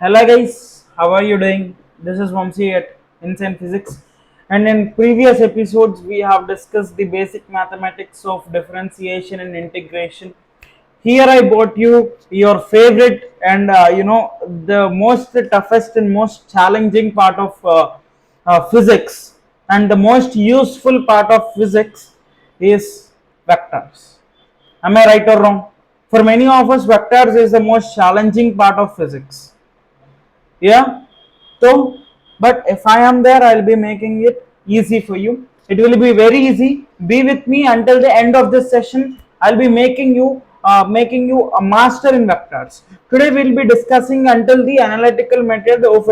Hello guys, how are you doing? This is Vamsi at Insane Physics, and in previous episodes we have discussed the basic mathematics of differentiation and integration. Here I brought you your favorite and the most toughest and most challenging part of physics, and the most useful part of physics is vectors. Am I right or wrong? For many of us, vectors is the most challenging part of physics. Yeah, so but if I am there, I'll be making it easy for you. It will be very easy. Be with me until the end of this session. I'll be making you a master in vectors. Today we'll be discussing until the analytical method of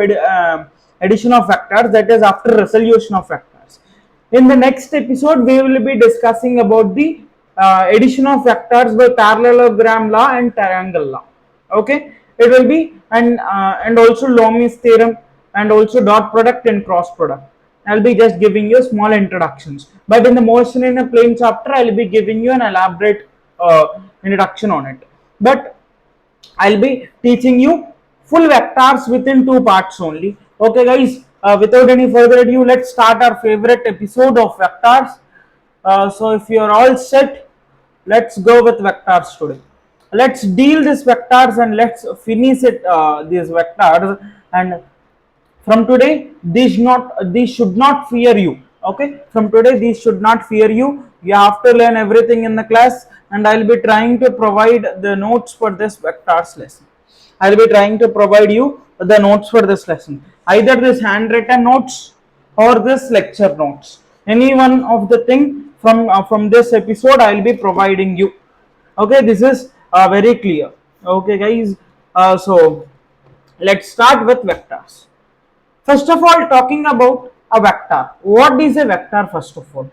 addition of vectors, that is after resolution of vectors. In the next episode we will be discussing about the addition of vectors by parallelogram law and triangle law. Okay, it will be and also Lomy's theorem and also dot product and cross product. I'll be just giving you small introductions, but in the motion in a plane chapter I'll be giving you an elaborate introduction on it. But I'll be teaching you full vectors within two parts only. Okay, guys, without any further ado, let's start our favorite episode of vectors. So, if you're all set, let's go with vectors today. Let's deal these vectors and let's finish it. These vectors, and from today these should not fear you. Okay, from today these should not fear you. You have to learn everything in the class, and I'll be trying to provide the notes for this vectors lesson. I'll be trying to provide you the notes for this lesson, either this handwritten notes or this lecture notes. Any one of the thing from this episode I'll be providing you. Okay, this is very clear. Okay guys, so let's start with vectors. First of all, talking about a vector. What is a vector first of all?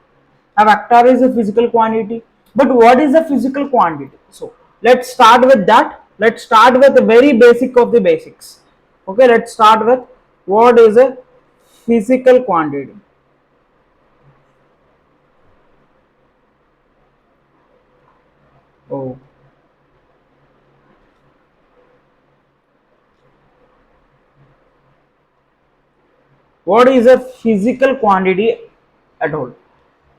A vector is a physical quantity. But what is a physical quantity? So, let's start with that. Let's start with the very basic of the basics. Okay, let's start with what is a physical quantity. Oh, what is a physical quantity at all?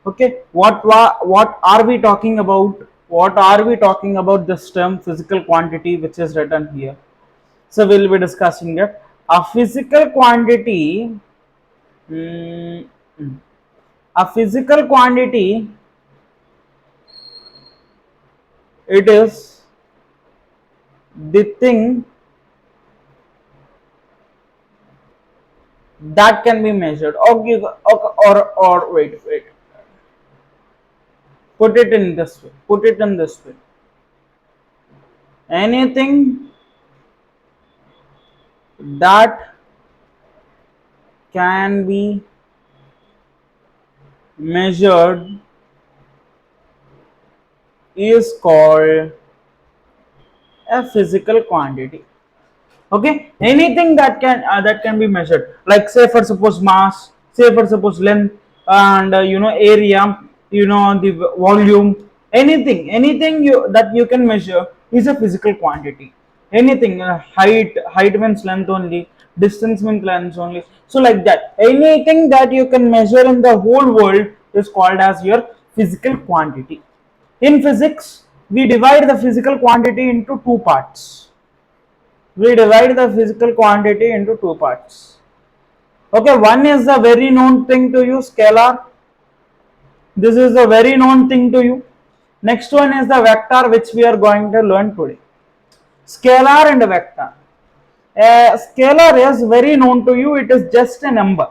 Okay, what are we talking about? What are we talking about this term physical quantity which is written here? So we'll be discussing that a physical quantity. mm, a physical quantity, it is the thing that can be measured. Or wait, put it in this way. Put it in this way. Anything that can be measured is called a physical quantity. Okay, anything that can be measured, like say for suppose mass, say for suppose length, and area, the volume, anything that you can measure is a physical quantity. Anything, height means length only, distance means length only, so like that, anything that you can measure in the whole world is called as your physical quantity. In physics we divide the physical quantity into two parts. We divide the physical quantity into two parts. Okay, one is the very known thing to you, scalar. This is a very known thing to you. Next one is the vector, which we are going to learn today. Scalar and vector. A scalar is very known to you. It is just a number.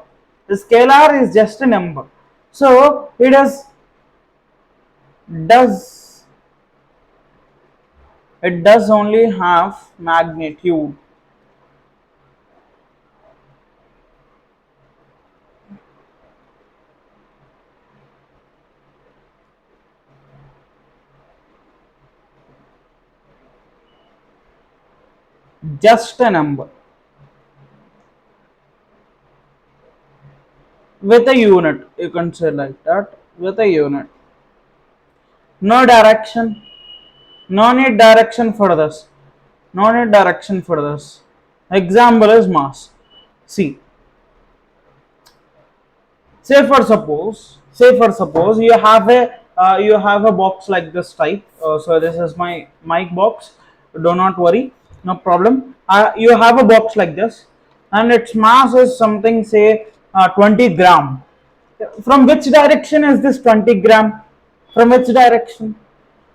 The scalar is just a number. So it is does it does only have magnitude. Just a number with a unit. You can say like that, with a unit. No direction. No need direction for this. No need direction for this. Example is mass. See, say for suppose you have a box like this type. So this is my mic box. Do not worry, no problem. You have a box like this, and its mass is something, say 20 gram. From which direction is this 20 gram? From which direction?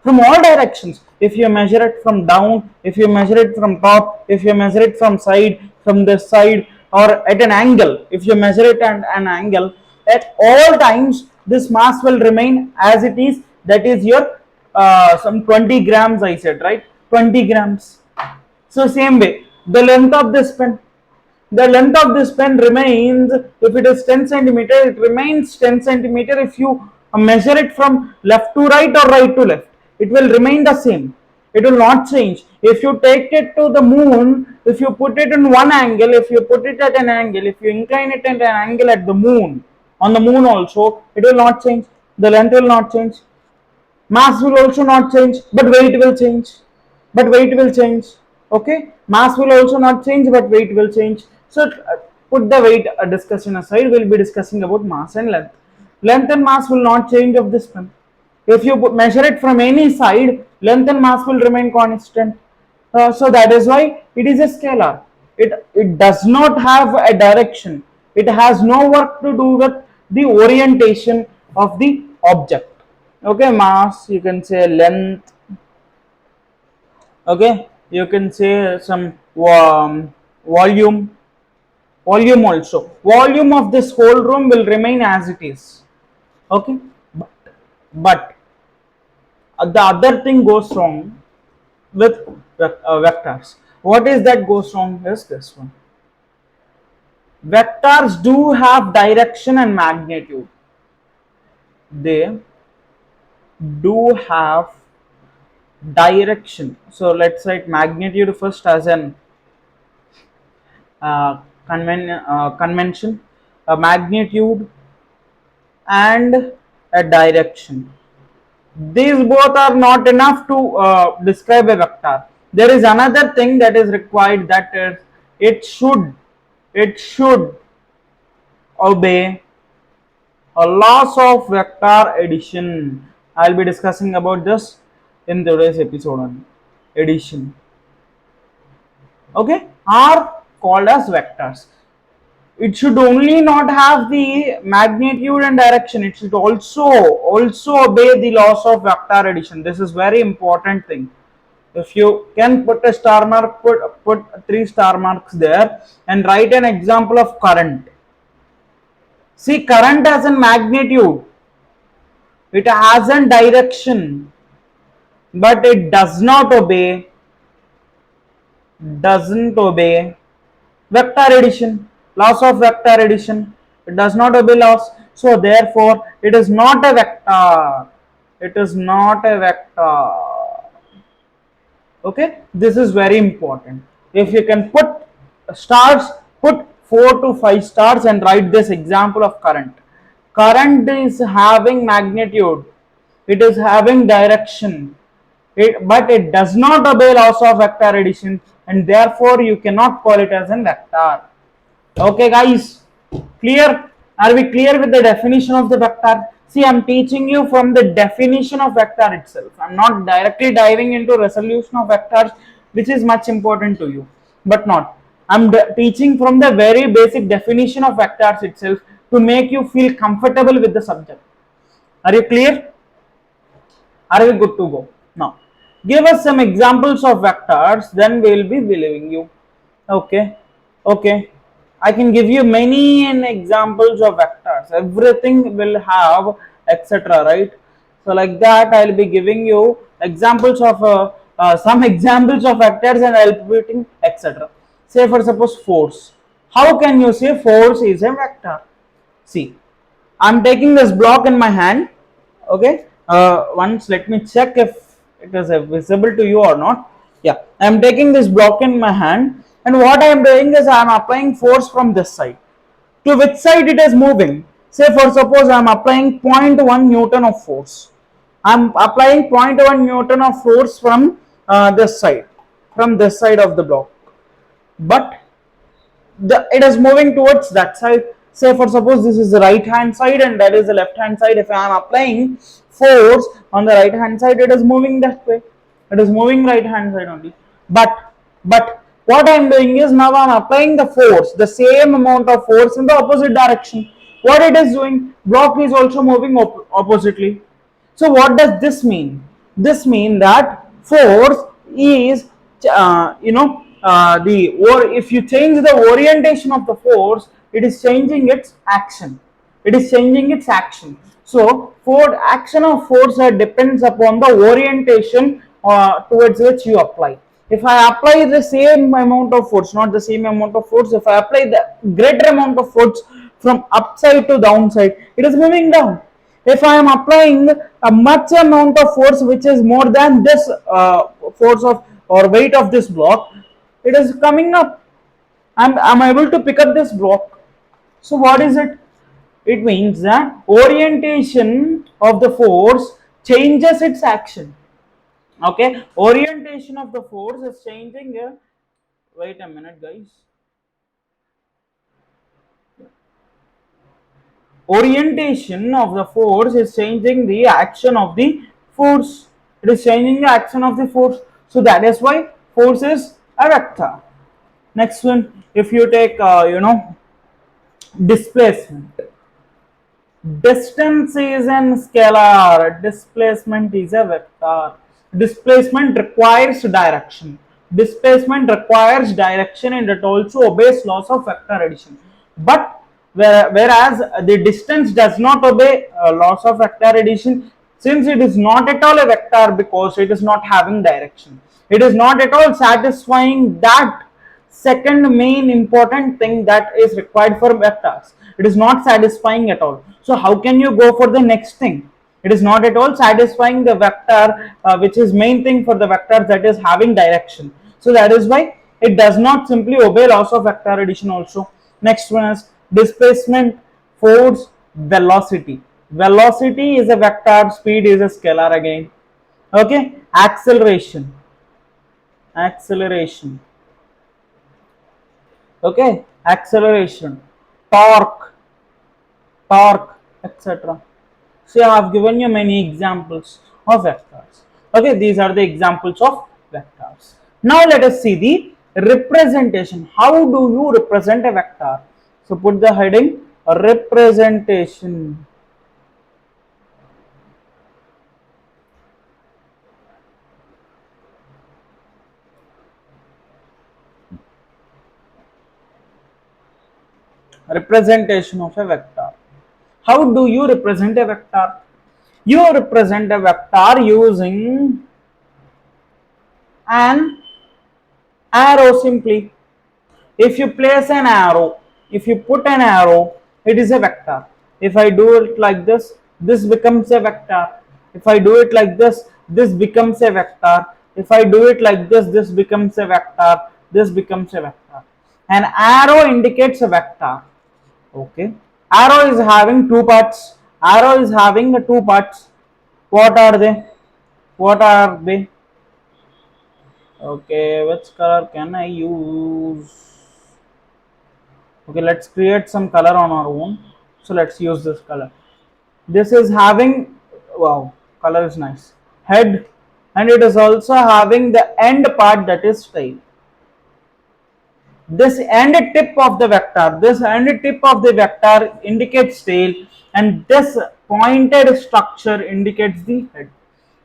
From all directions. If you measure it from down, if you measure it from top, if you measure it from side, from this side, or at an angle, if you measure it at an angle, at all times this mass will remain as it is. That is your some 20 grams, I said, right? 20 grams. So same way, the length of this pen, remains, if it is 10 centimeter, it remains 10 centimeter. If you measure it from left to right or right to left, it will remain the same. It will not change. If you take it to the moon, if you put it in one angle, if you put it at an angle, if you incline it at an angle at the moon, on the moon also, it will not change. The length will not change. Mass will also not change, but weight will change. Okay, mass will also not change, but weight will change. So put the weight discussion aside. We'll be discussing about mass and length. Length and mass will not change of this pen. If you measure it from any side, length and mass will remain constant. So that is why it is a scalar. It does not have a direction. It has no work to do with the orientation of the object. Okay, mass, you can say length. Okay, you can say some volume. Volume of this whole room will remain as it is. Okay, but the other thing goes wrong with vectors. What is that goes wrong is this one. Vectors do have direction and magnitude. They do have direction. So let's write magnitude first as an convention, a magnitude and a direction. These both are not enough to describe a vector. There is another thing that is required, that is it should obey a laws of vector addition. I'll be discussing about this in today's episode on addition. Okay, are called as vectors. It should only not have the magnitude and direction. It should also obey the laws of vector addition. This is very important thing. If you can put a star mark, put 3 star marks there and write an example of current. See, current has a magnitude, it has a direction, but it doesn't obey vector addition, laws of vector addition. It does not obey laws, so therefore it is not a vector. It is not a vector. Okay, this is very important. If you can put stars, put 4 to 5 stars and write this example of current. Current is having magnitude, it is having direction, but it does not obey laws of vector addition, and therefore you cannot call it as a vector. Okay guys, clear? Are we clear with the definition of the vector? See, I'm teaching you from the definition of vector itself. I'm not directly diving into resolution of vectors, which is much important to you, but not. I'm teaching from the very basic definition of vectors itself to make you feel comfortable with the subject. Are you clear? Are we good to go? Now, give us some examples of vectors, then we will be believing you. Okay, okay. I can give you many examples of vectors. Everything will have etc. Right? So like that, I'll be giving you examples of some examples of vectors, and I'll be putting etc. Say for suppose force. How can you say force is a vector? See, I'm taking this block in my hand. Okay, once let me check if it is visible to you or not. Yeah, I'm taking this block in my hand, and what I am doing is I am applying force from this side. To which side it is moving? Say for suppose I am applying 0.1 Newton of force. I am applying 0.1 Newton of force from this side of the block. But it is moving towards that side. Say for suppose this is the right hand side and that is the left hand side. If I am applying force on the right hand side, it is moving that way. It is moving right hand side only. But what I am doing is now I am applying the force, the same amount of force in the opposite direction. What it is doing, block is also moving oppositely. So what does this mean? This means that force is, or if you change the orientation of the force, it is changing its action. It is changing its action. So for action of force depends upon the orientation towards which you apply. If I apply the same amount of force, not the same amount of force, if I apply the greater amount of force from upside to downside, it is moving down. If I am applying a much amount of force which is more than this force of or weight of this block, it is coming up. I'm able to pick up this block. So what is it? It means that orientation of the force changes its action. Okay, orientation of the force is changing. Wait a minute, guys. Orientation of the force is changing the action of the force. It is changing the action of the force. So that is why force is a vector. Next one, if you take, displacement. Distance is an scalar, displacement is a vector. Displacement requires direction. Displacement requires direction and it also obeys laws of vector addition. But whereas the distance does not obey laws of vector addition, since it is not at all a vector because it is not having direction. It is not at all satisfying that second main important thing that is required for vectors. It is not satisfying at all. So how can you go for the next thing? It is not at all satisfying the vector which is main thing for the vectors, that is having direction. So that is why it does not simply obey laws of vector addition also. Next one is displacement, force, velocity. Velocity is a vector, speed is a scalar again. Okay, acceleration, acceleration. Okay, acceleration, torque, torque, etc. So I have given you many examples of vectors. Okay, these are the examples of vectors. Now let us see the representation. How do you represent a vector? So put the heading representation. Representation of a vector. How do you represent a vector? You represent a vector using an arrow simply. If you place an arrow, if you put an arrow, it is a vector. If I do it like this becomes a vector. If I do it like this becomes a vector. If I do it like this becomes a vector. This becomes a vector. An arrow indicates a vector. Okay. Arrow is having two parts. Arrow is having two parts. What are they? What are they? Okay, which color can I use? Okay, let's create some color on our own. So let's use this color. This is having, wow, color is nice, head, and it is also having the end part, that is tail. This end tip of the vector indicates tail, and this pointed structure indicates the head.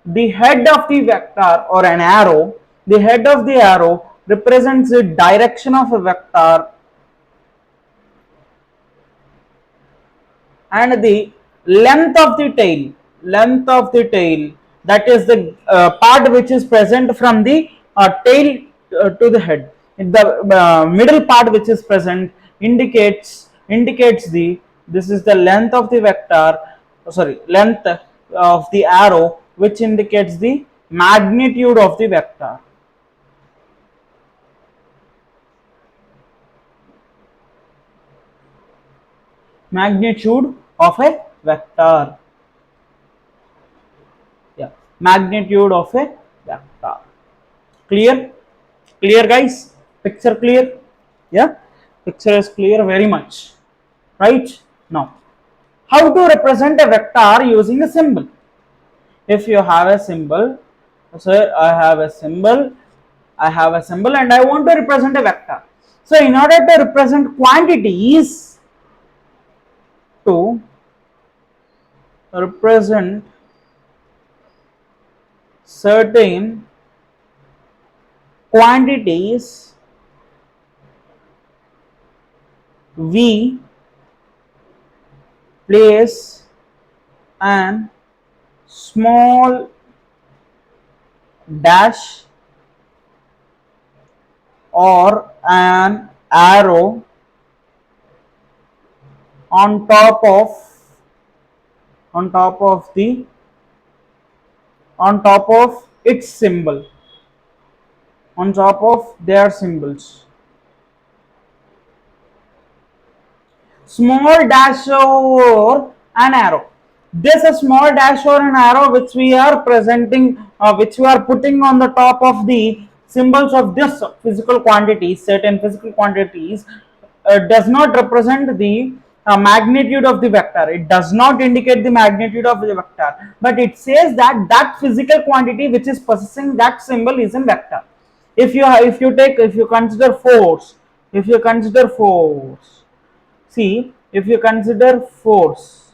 The head of the vector or an arrow, the head of the arrow represents the direction of a vector, and the length of the tail, that is the part which is present from the tail to the head. The middle part which is present indicates the, this is the length of the vector, sorry, length of the arrow, which indicates the magnitude of the vector. Magnitude of a vector. Yeah, magnitude of a vector. Clear? Clear, guys? Picture clear? Yeah. Picture is clear very much, right? Now, how to represent a vector using a symbol? If you have a symbol, so I have a symbol, and I want to represent a vector. So in order to represent quantities, to represent certain quantities, we place an small dash or an arrow on top of on top of the on top of its symbol, on top of their symbols. Small dash or an arrow. This is a small dash or an arrow which we are presenting, which we are putting on the top of the symbols of this physical quantities, certain physical quantities, does not represent the magnitude of the vector. It does not indicate the magnitude of the vector, but it says that that physical quantity which is possessing that symbol is a vector. If you consider force, if you consider force, see, if you consider force,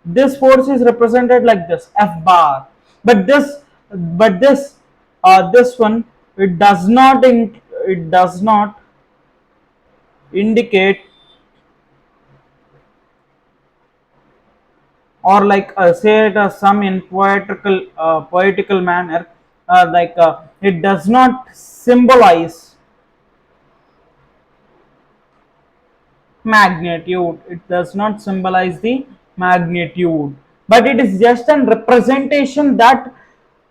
this force is represented like this, F bar. But this one, it does not indicate, or like say it as some in poetical manner, it does not symbolize magnitude. It does not symbolize the magnitude, but it is just a representation that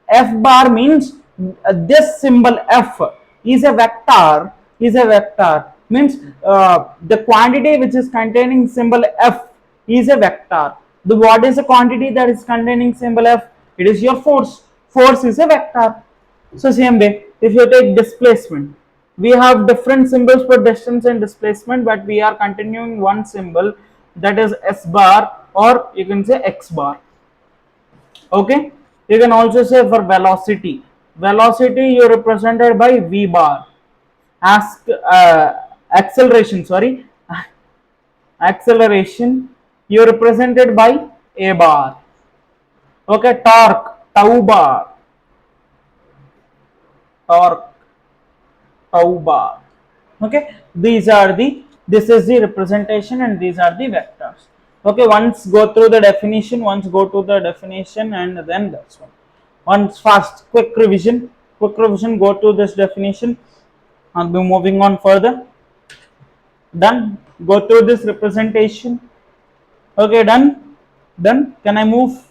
F bar means this symbol F is a vector, means the quantity which is containing symbol F is a vector. The what is the quantity that is containing symbol F? It is your force. Force is a vector. So same way, if you take displacement, we have different symbols for distance and displacement, but we are continuing one symbol, that is S bar, or you can say X bar. Okay, you can also say for velocity, you represented by V bar. Ask acceleration, sorry, acceleration, you represented by A bar. Okay, torque, tau bar, torque, tau bar. Okay, this is the representation and these are the vectors. Okay, once go through the definition, and then that's one. Once fast, quick revision, go to this definition. I'll be moving on further. Done. Go through this representation. Okay, done. Can I move?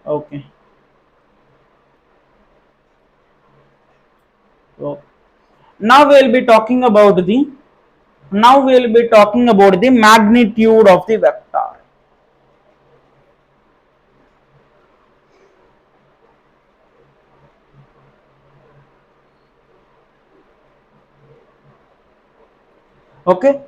Okay. So now we'll be talking about the magnitude of the vector. Okay,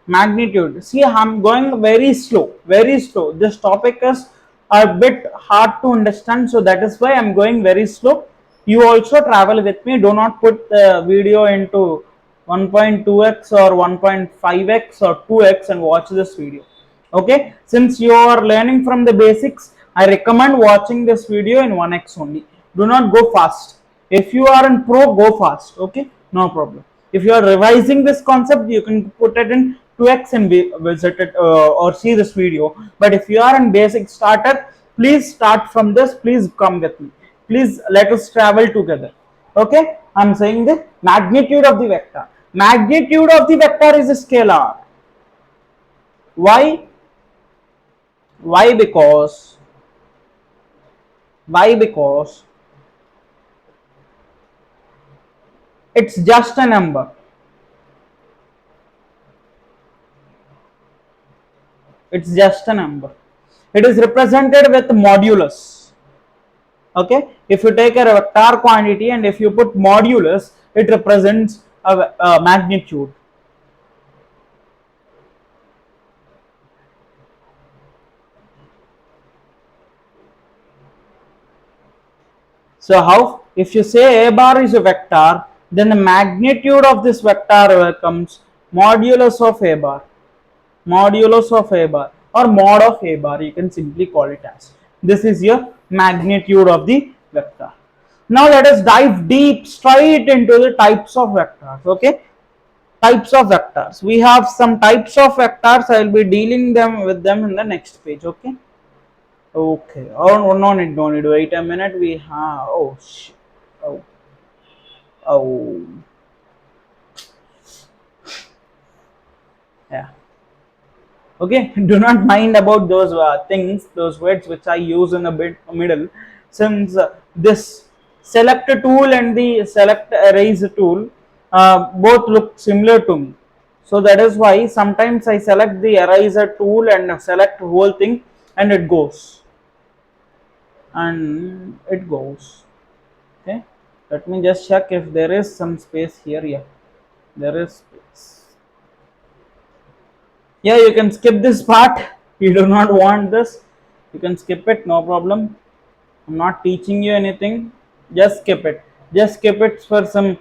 magnitude. See, I'm going very slow, this topic is a bit hard to understand, so that is why I'm going very slow. You also travel with me. Do not put the video into 1.2x or 1.5x or 2x and watch this video. Okay, since you are learning from the basics, I recommend watching this video in 1x only. Do not go fast. If you are in pro, go fast. Okay, no problem. If you are revising this concept, you can put it in 2x and visit it or see this video. But if you are in basic starter, please start from this. Please come with me. Please let us travel together. Okay, I'm saying the magnitude of the vector. Magnitude of the vector is a scalar. Why? Why? Because it's just a number. It's just a number. It is represented with modulus. Okay, if you take a vector quantity and if you put modulus, it represents a magnitude. So how, if you say a bar is a vector, then the magnitude of this vector becomes modulus of a bar, modulus of a bar, or mod of a bar, you can simply call it as. This is your magnitude of the vector. Now let us dive deep straight into the types of vectors. Okay, types of vectors. We have some types of vectors. I will be dealing them with them in the next page. Okay. Okay. Oh no need, no need. Wait a minute. We have. Oh shit. Oh. Oh. Yeah. Okay. Do not mind about those things, those words which I use in the middle, since this select tool and the select erase tool both look similar to me. So that is why sometimes I select the eraser tool and select whole thing, and it goes, and it goes. Okay, let me just check if there is some space here. Yeah, there is space. Yeah, you can skip this part. You do not want this, you can skip it, no problem. I'm not teaching you anything, just skip it, just skip it for some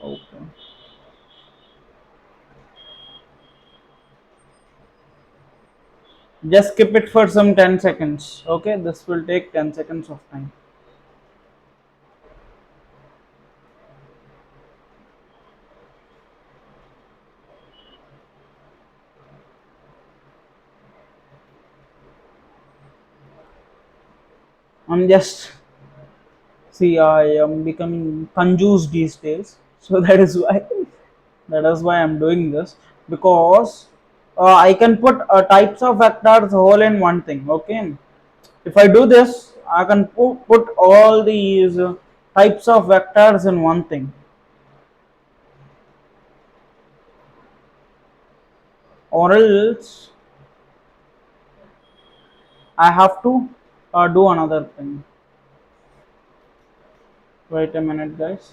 okay, just skip it for some 10 seconds. Okay, this will take 10 seconds of time. I'm just, see, I am becoming confused these days, so that is why I'm doing this, because I can put types of vectors whole in one thing. Okay, if I do this, I can put all these types of vectors in one thing, or else I have to do another thing. Wait a minute, guys.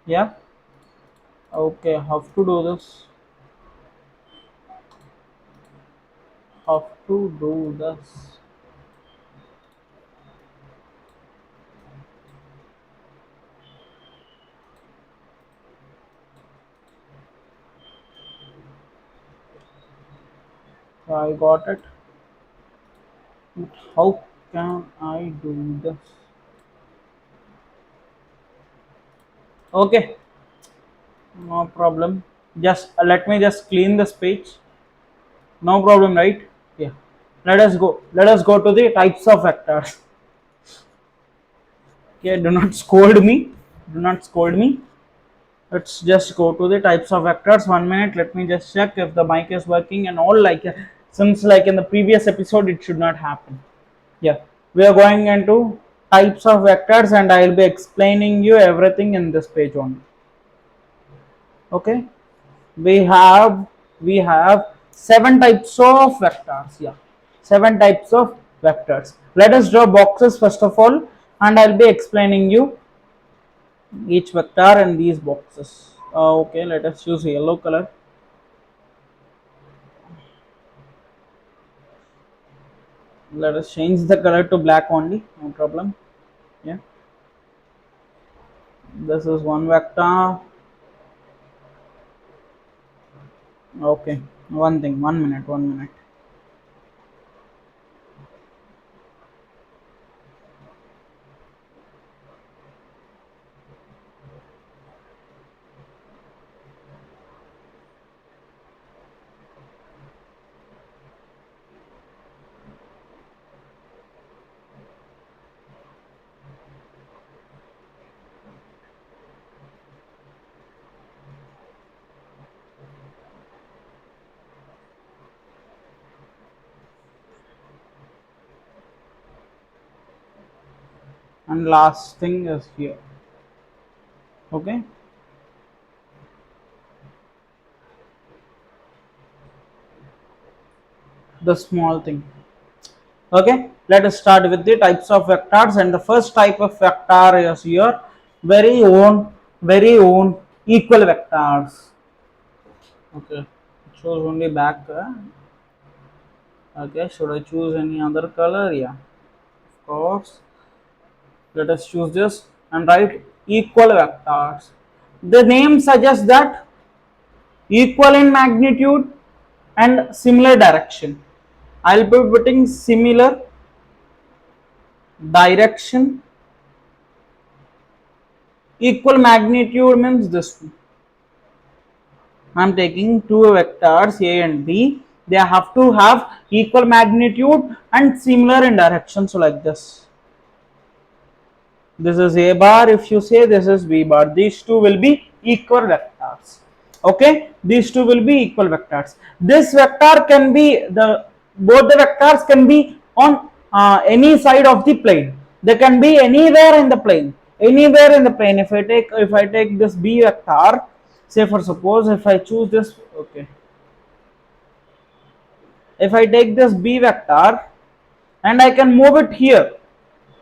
Yeah, okay, have to do this. Have to do this. I got it. But how can I do this? Okay, no problem. Just let me just clean this page. No problem, right? Yeah. Let us go. Let us go to the types of vectors. Okay, do not scold me. Do not scold me. Let's just go to the types of vectors. 1 minute. Let me just check if the mic is working and all. Like since like in the previous episode, it should not happen. Yeah, we are going into types of vectors, and I will be explaining you everything in this page only. Okay, we have 7 types of vectors. Yeah, 7 types of vectors. Let us draw boxes first of all, and I'll be explaining you each vector in these boxes. Okay, let us choose yellow color. Let us change the color to black only, no problem. Yeah, this is one vector. Okay, one thing, 1 minute, 1 minute. And last thing is here. Okay, the small thing. Okay, let us start with the types of vectors, and the first type of vector is your very own equal vectors. Okay, it shows only back. Okay, should I choose any other color? Yeah, of course. Let us choose this and write equal vectors. The name suggests that equal in magnitude and similar direction. I'll be putting similar direction. Equal magnitude means this one. I'm taking two vectors A and B. They have to have equal magnitude and similar in direction. So like this. This is A bar. If you say this is B bar, these two will be equal vectors. Okay, these two will be equal vectors. This vector can be both the vectors can be on any side of the plane. They can be anywhere in the plane. Anywhere in the plane. If I take this B vector, say for suppose if I choose this, okay, if I take this B vector and I can move it here,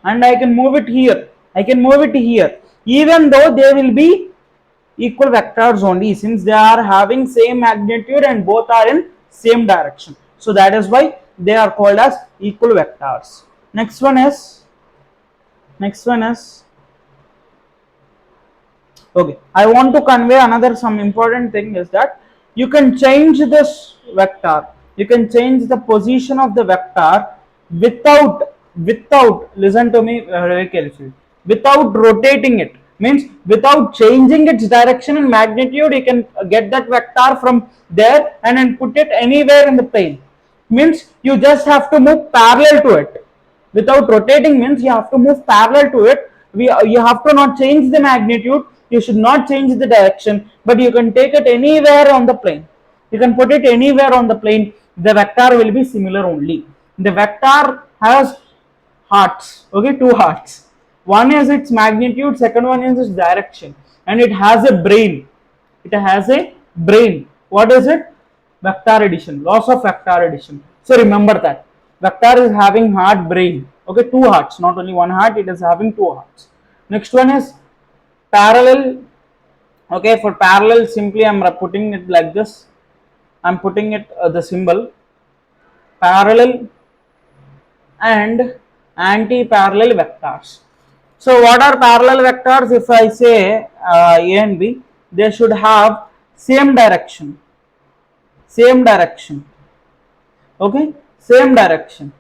and I can move it here, I can move it here, even though they will be equal vectors only, since they are having same magnitude and both are in same direction. So that is why they are called as equal vectors. Next one is okay, I want to convey another some important thing is that you can change this vector, you can change the position of the vector without listen to me very carefully, without rotating it, means without changing its direction and magnitude. You can get that vector from there and then put it anywhere in the plane, means you just have to move parallel to it. Without rotating means you have to move parallel to it. You have to not change the magnitude, you should not change the direction, but you can take it anywhere on the plane. You can put it anywhere on the plane, the vector will be similar only. The vector has hearts, okay, two hearts. One is its magnitude, second one is its direction, and it has a brain. It has a brain. What is it? Vector addition, laws of vector addition. So remember that vector is having heart, brain. Okay, two hearts, not only one heart, it is having two hearts. Next one is parallel. Okay, for parallel, simply I'm putting it like this. I'm putting it the symbol parallel and anti-parallel vectors. So what are parallel vectors? If I say A and B, they should have same direction. Same direction. Okay, same direction.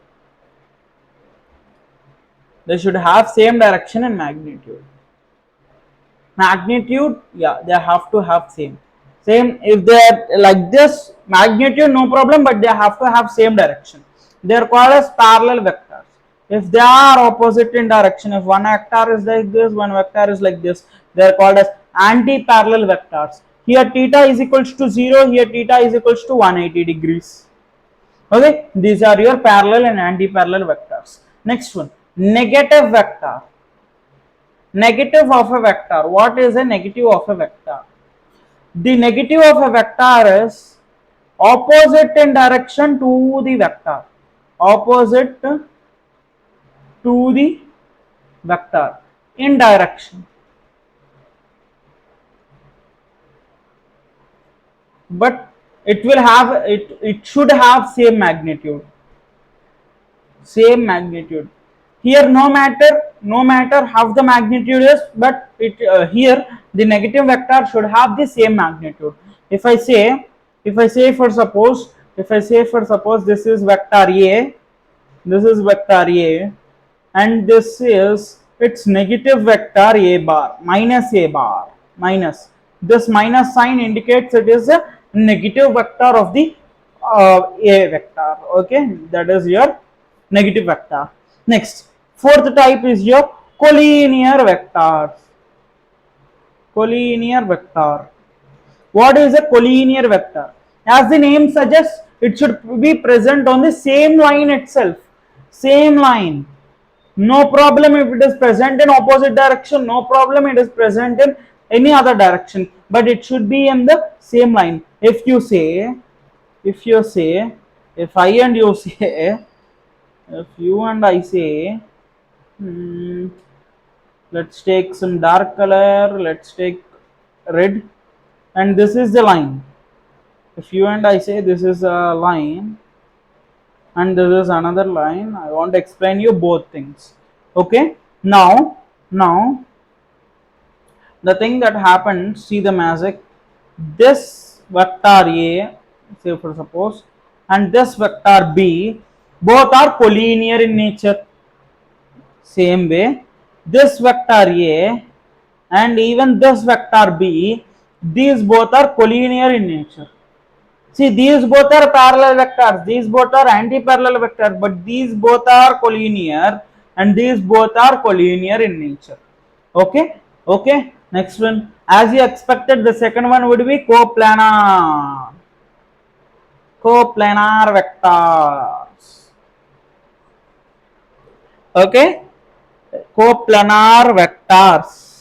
They should have same direction and magnitude. Magnitude, yeah, they have to have same. If they are like this, magnitude no problem, but they have to have same direction. They are called as parallel vectors. If they are opposite in direction, if one vector is like this, one vector is like this, they are called as anti-parallel vectors. Here theta is equals to 0, here theta is equals to 180 degrees. Okay, these are your parallel and anti-parallel vectors. Next one, negative vector. Negative of a vector. What is a negative of a vector? The negative of a vector is opposite in direction to the vector. Opposite to the vector in direction. But it should have same magnitude. Same magnitude. Here no matter how the magnitude is, but here the negative vector should have the same magnitude. If I say for suppose this is vector A, this is vector A, and this is its negative vector A bar, minus this minus sign indicates it is a negative vector of the A vector. Okay, that is your negative vector. Next, fourth type is your collinear vectors. Collinear vector. What is a collinear vector? As the name suggests, it should be present on the same line itself. Same line. No problem if it is present in opposite direction. No problem it is present in any other direction, but it should be in the same line. If you say if I and you say, if you and I say, hmm, let's take some dark color, let's take red, and this is the line. If you and I say this is a line and this is another line, I want to explain you both things. Okay, now the thing that happened, see the magic. This vector A, say for suppose, and this vector B, both are collinear in nature. Same way, this vector A and even this vector B, these both are collinear in nature. See, these both are parallel vectors, these both are anti-parallel vectors, but these both are collinear and these both are collinear in nature. Okay, okay. Next one, as you expected, the second one would be coplanar. Coplanar vectors. Okay, coplanar vectors.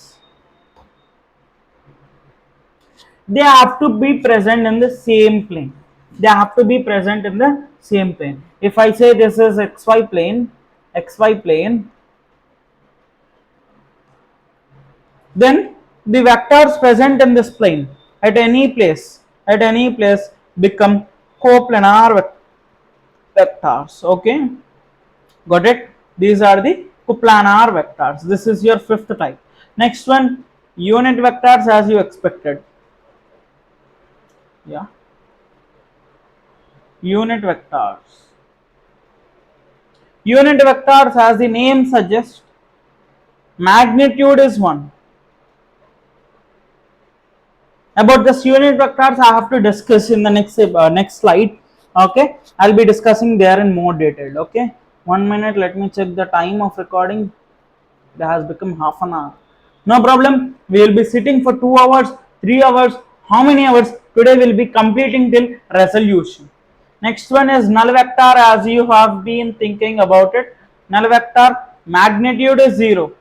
They have to be present in the same plane. They have to be present in the same plane. If I say this is xy plane, then the vectors present in this plane at any place become coplanar vectors. Okay, got it? These are the coplanar vectors. This is your fifth type. Next one, unit vectors, as you expected. Yeah, unit vectors. Unit vectors, as the name suggests, magnitude is 1. About this unit vectors, I have to discuss in the next slide. Okay, I'll be discussing there in more detail. Okay, 1 minute, let me check the time of recording. It has become half an hour. No problem, we will be sitting for 2 hours, 3 hours, how many hours? Today we will be completing till resolution. Next one is null vector, as you have been thinking about it. Null vector, magnitude is 0.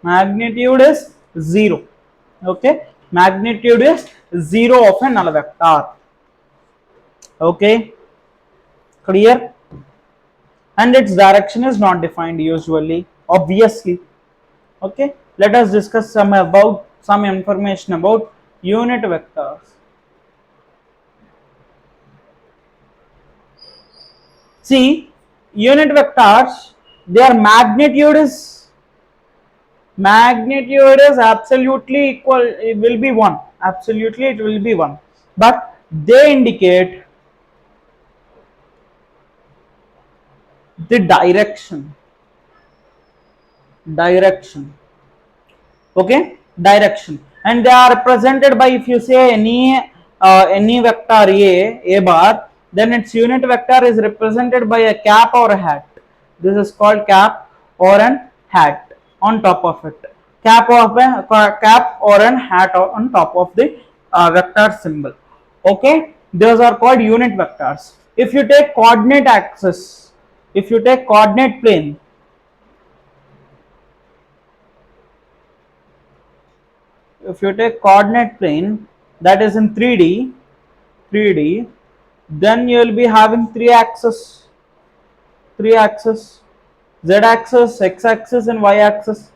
Magnitude is 0. Okay, magnitude is 0 of a null vector. Okay, clear? And its direction is not defined usually, obviously. Okay, let us discuss some information about unit vectors. See, unit vectors, their magnitude is absolutely equal, it will be 1. Absolutely it will be 1, but they indicate the direction. Okay, direction, and they are represented by, if you say any vector a bar, then its unit vector is represented by a cap or a hat. This is called cap or an hat on top of it. Cap or an hat on top of the vector symbol. Okay, those are called unit vectors. If you take coordinate axis, if you take coordinate plane, if you take coordinate plane that is in 3D, then you will be having three axes, z axis, x axis and y axis.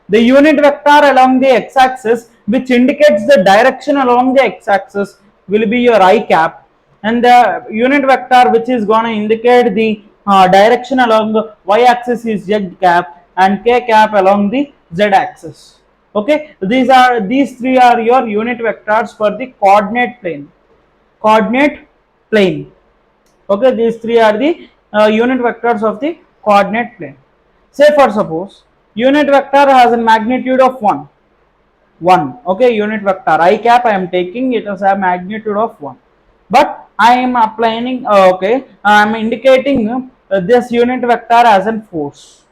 The unit vector along the x axis, which indicates the direction along the x axis, will be your I cap, and the unit vector which is going to indicate the direction along the y axis is z cap, and k cap along the z axis. Okay, these three are your unit vectors for the coordinate plane. Okay, these three are the unit vectors of the coordinate plane. Say for suppose unit vector has a magnitude of 1. Okay, unit vector I cap, I am taking it as a magnitude of 1, but I am applying I am indicating this unit vector as a force.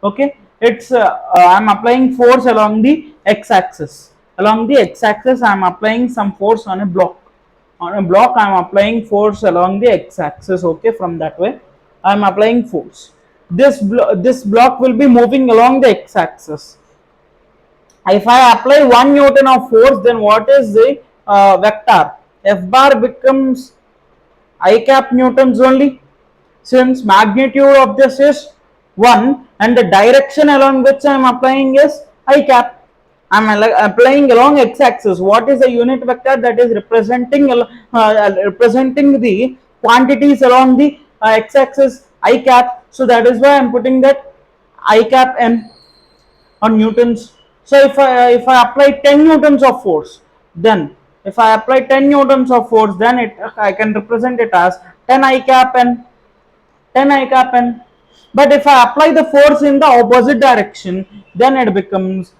Okay, it's I am applying force along the x axis. Along the x axis I am applying some force on a block. I am applying force along the x axis. Okay, from that way I am applying force. This block will be moving along the x axis. If I apply 1 Newton of force, then what is the vector? F bar becomes I cap newtons only, since magnitude of this is 1 and the direction along which I am applying is I cap. I am applying along x axis. What is a unit vector? That is representing the quantities along the x axis I cap. So that is why I am putting that I cap n on newtons. So if I apply 10 newtons of force, then if I apply 10 newtons of force, then I can represent it as 10 I cap n, 10 I cap n. But if I apply the force in the opposite direction, then it becomes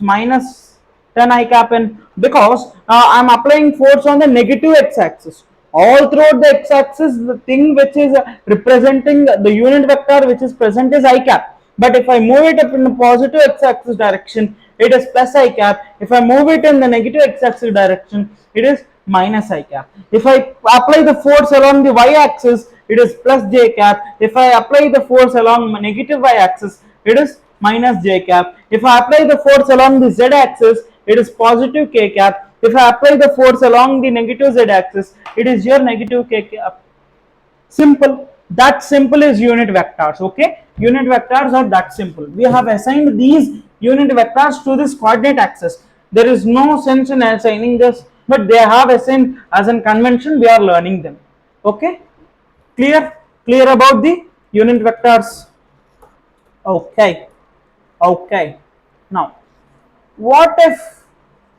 minus 10 I cap n, because I am applying force on the negative x axis. All throughout the x axis, the thing which is representing the unit vector which is present is I cap. But if I move it up in the positive x axis direction, it is plus I cap. If I move it in the negative x axis direction, it is minus I cap. If I apply the force along the y axis, it is plus j cap. If I apply the force along negative y axis, it is minus j cap. If I apply the force along the z axis, it is positive k cap. If I apply the force along the negative z axis, it is your negative k cap. Simple. That simple is unit vectors. Okay, unit vectors are that simple. We have assigned these unit vectors to this coordinate axis. There is no sense in assigning this, but they have assigned as a convention. We are learning them. Okay, clear about the unit vectors. Okay, okay. Now, what if,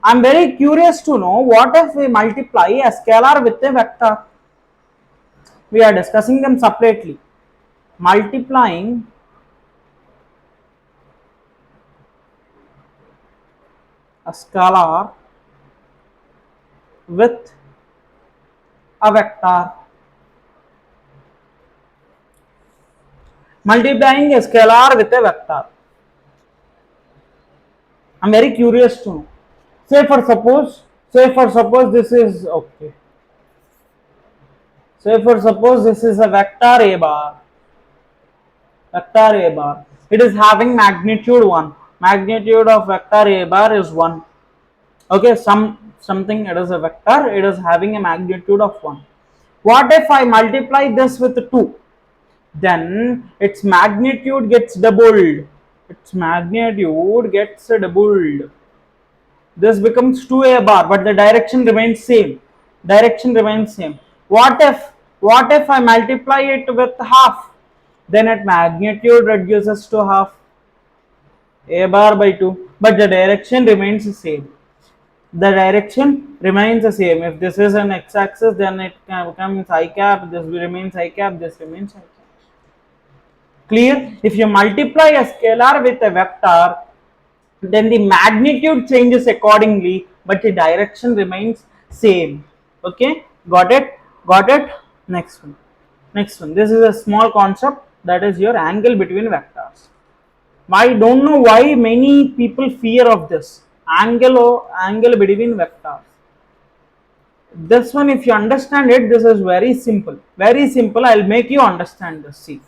I'm very curious to know, what if we multiply a scalar with a vector? We are discussing them separately. Multiplying a scalar with a vector. Multiplying a scalar with a vector. I'm very curious to know. Say for suppose this is okay. Say for suppose this is a vector a bar. Vector a bar. It is having magnitude 1. Magnitude of vector a bar is 1. Okay, something, it is a vector, it is having a magnitude of 1. What if I multiply this with 2? Then its magnitude gets doubled. Its magnitude gets doubled. This becomes 2a bar, but the direction remains same. Direction remains same. What if I multiply it with half? Then its magnitude reduces to half. A bar by 2, but the direction remains the same. The direction remains the same. If this is an x-axis, then it becomes I cap, this remains I cap, this remains I cap. Clear? If you multiply a scalar with a vector, then the magnitude changes accordingly, but the direction remains same. Okay, got it? Got it? Next one. Next one. This is a small concept, that is your angle between vectors. I don't know why many people fear of this angle between vectors. This one, if you understand it, this is very simple. Very simple. I'll make you understand this. See,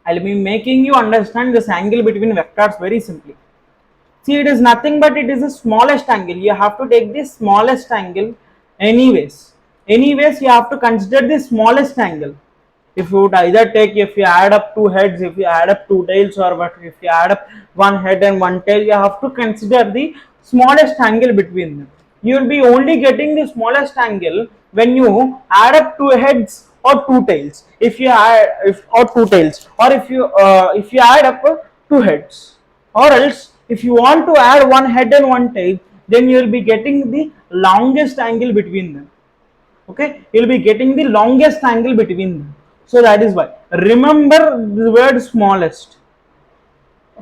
I'll be making you understand this angle between vectors very simply. See, it is nothing but it is the smallest angle. You have to take the smallest angle anyways. Anyways, you have to consider the smallest angle. If you would either take, if you add up two heads, if you add up two tails, or what, if you add up one head and one tail, you have to consider the smallest angle between them. You will be only getting the smallest angle when you add up two heads or two tails. If you add, or two tails, or if you add up two heads, or else if you want to add one head and one tail, then you will be getting the longest angle between them. Okay, you will be getting the longest angle between them. So that is why, remember the word smallest.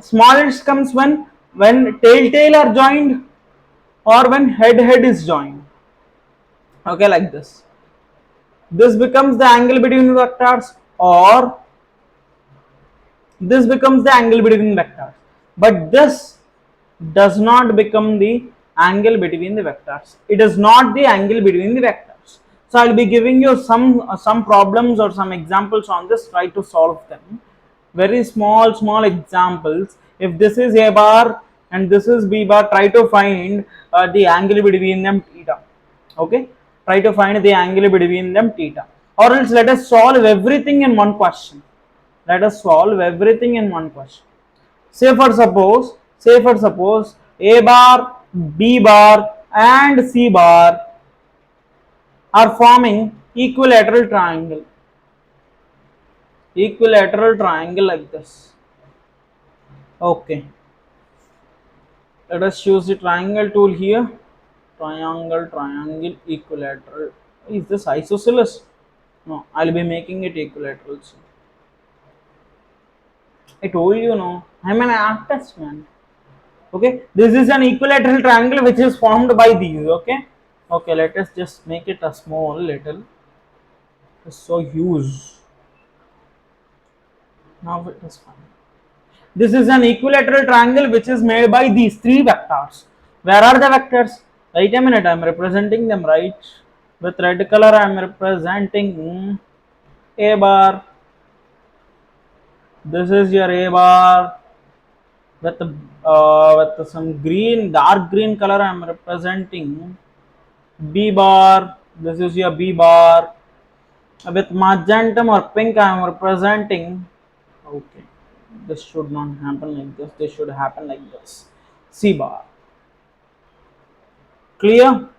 Smallest comes when tail are joined, or when head is joined. Okay, like this. This becomes the angle between the vectors, or this becomes the angle between vectors. But this does not become the angle between the vectors. It is not the angle between the vectors. So I'll be giving you some problems or some examples on this. Try to solve them. Very small examples. If this is A bar and this is B bar, try to find the angle between them theta. Okay, try to find the angle between them theta, or else let us solve everything in one question. Let us solve everything in one question. Say for suppose A bar, B bar and C bar are forming equilateral triangle like this. Okay, let us choose the triangle tool here. Triangle, equilateral. Is this isosceles? No, I'll be making it equilateral. So I told you, no, I'm an artist, man. Okay, this is an equilateral triangle which is formed by these. Okay, okay, let us just make it a small little. It's so huge. Now it is fine. This is an equilateral triangle which is made by these three vectors. Where are the vectors? Wait a minute, I am representing them, right? With red color I am representing A bar. This is your A bar. With some green, dark green color I am representing B bar. This is your B bar. With magenta or pink I am representing. Okay, this should not happen like this. This should happen like this. C bar. Clear?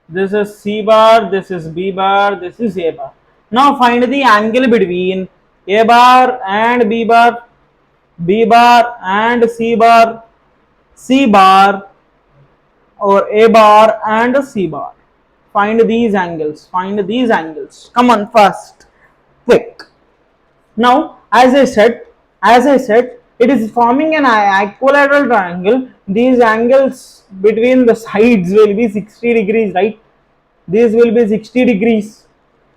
This is C bar, this is B bar, this is A bar. Now find the angle between A bar and B bar and C bar or A bar and C bar. Find these angles, find these angles. Come on, fast, quick. Now, as I said, it is forming an equilateral triangle. These angles between the sides will be 60 degrees, right? These will be 60 degrees.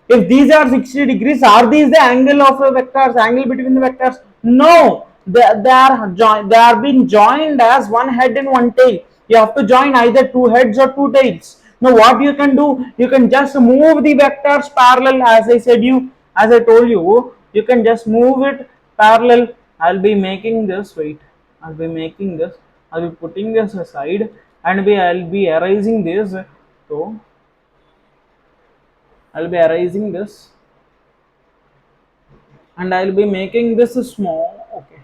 If these are 60 degrees, are these the angle of the vectors, angle between the vectors? No, they are being joined as one head and one tail. You have to join either two heads or two tails. Now what you can do, you can just move the vectors parallel, as I told you, you can just move it parallel. I'll be making this, wait, I'll be making this, I'll be putting this aside and I'll be erasing this. So I'll be erasing this and I'll be making this small. Okay,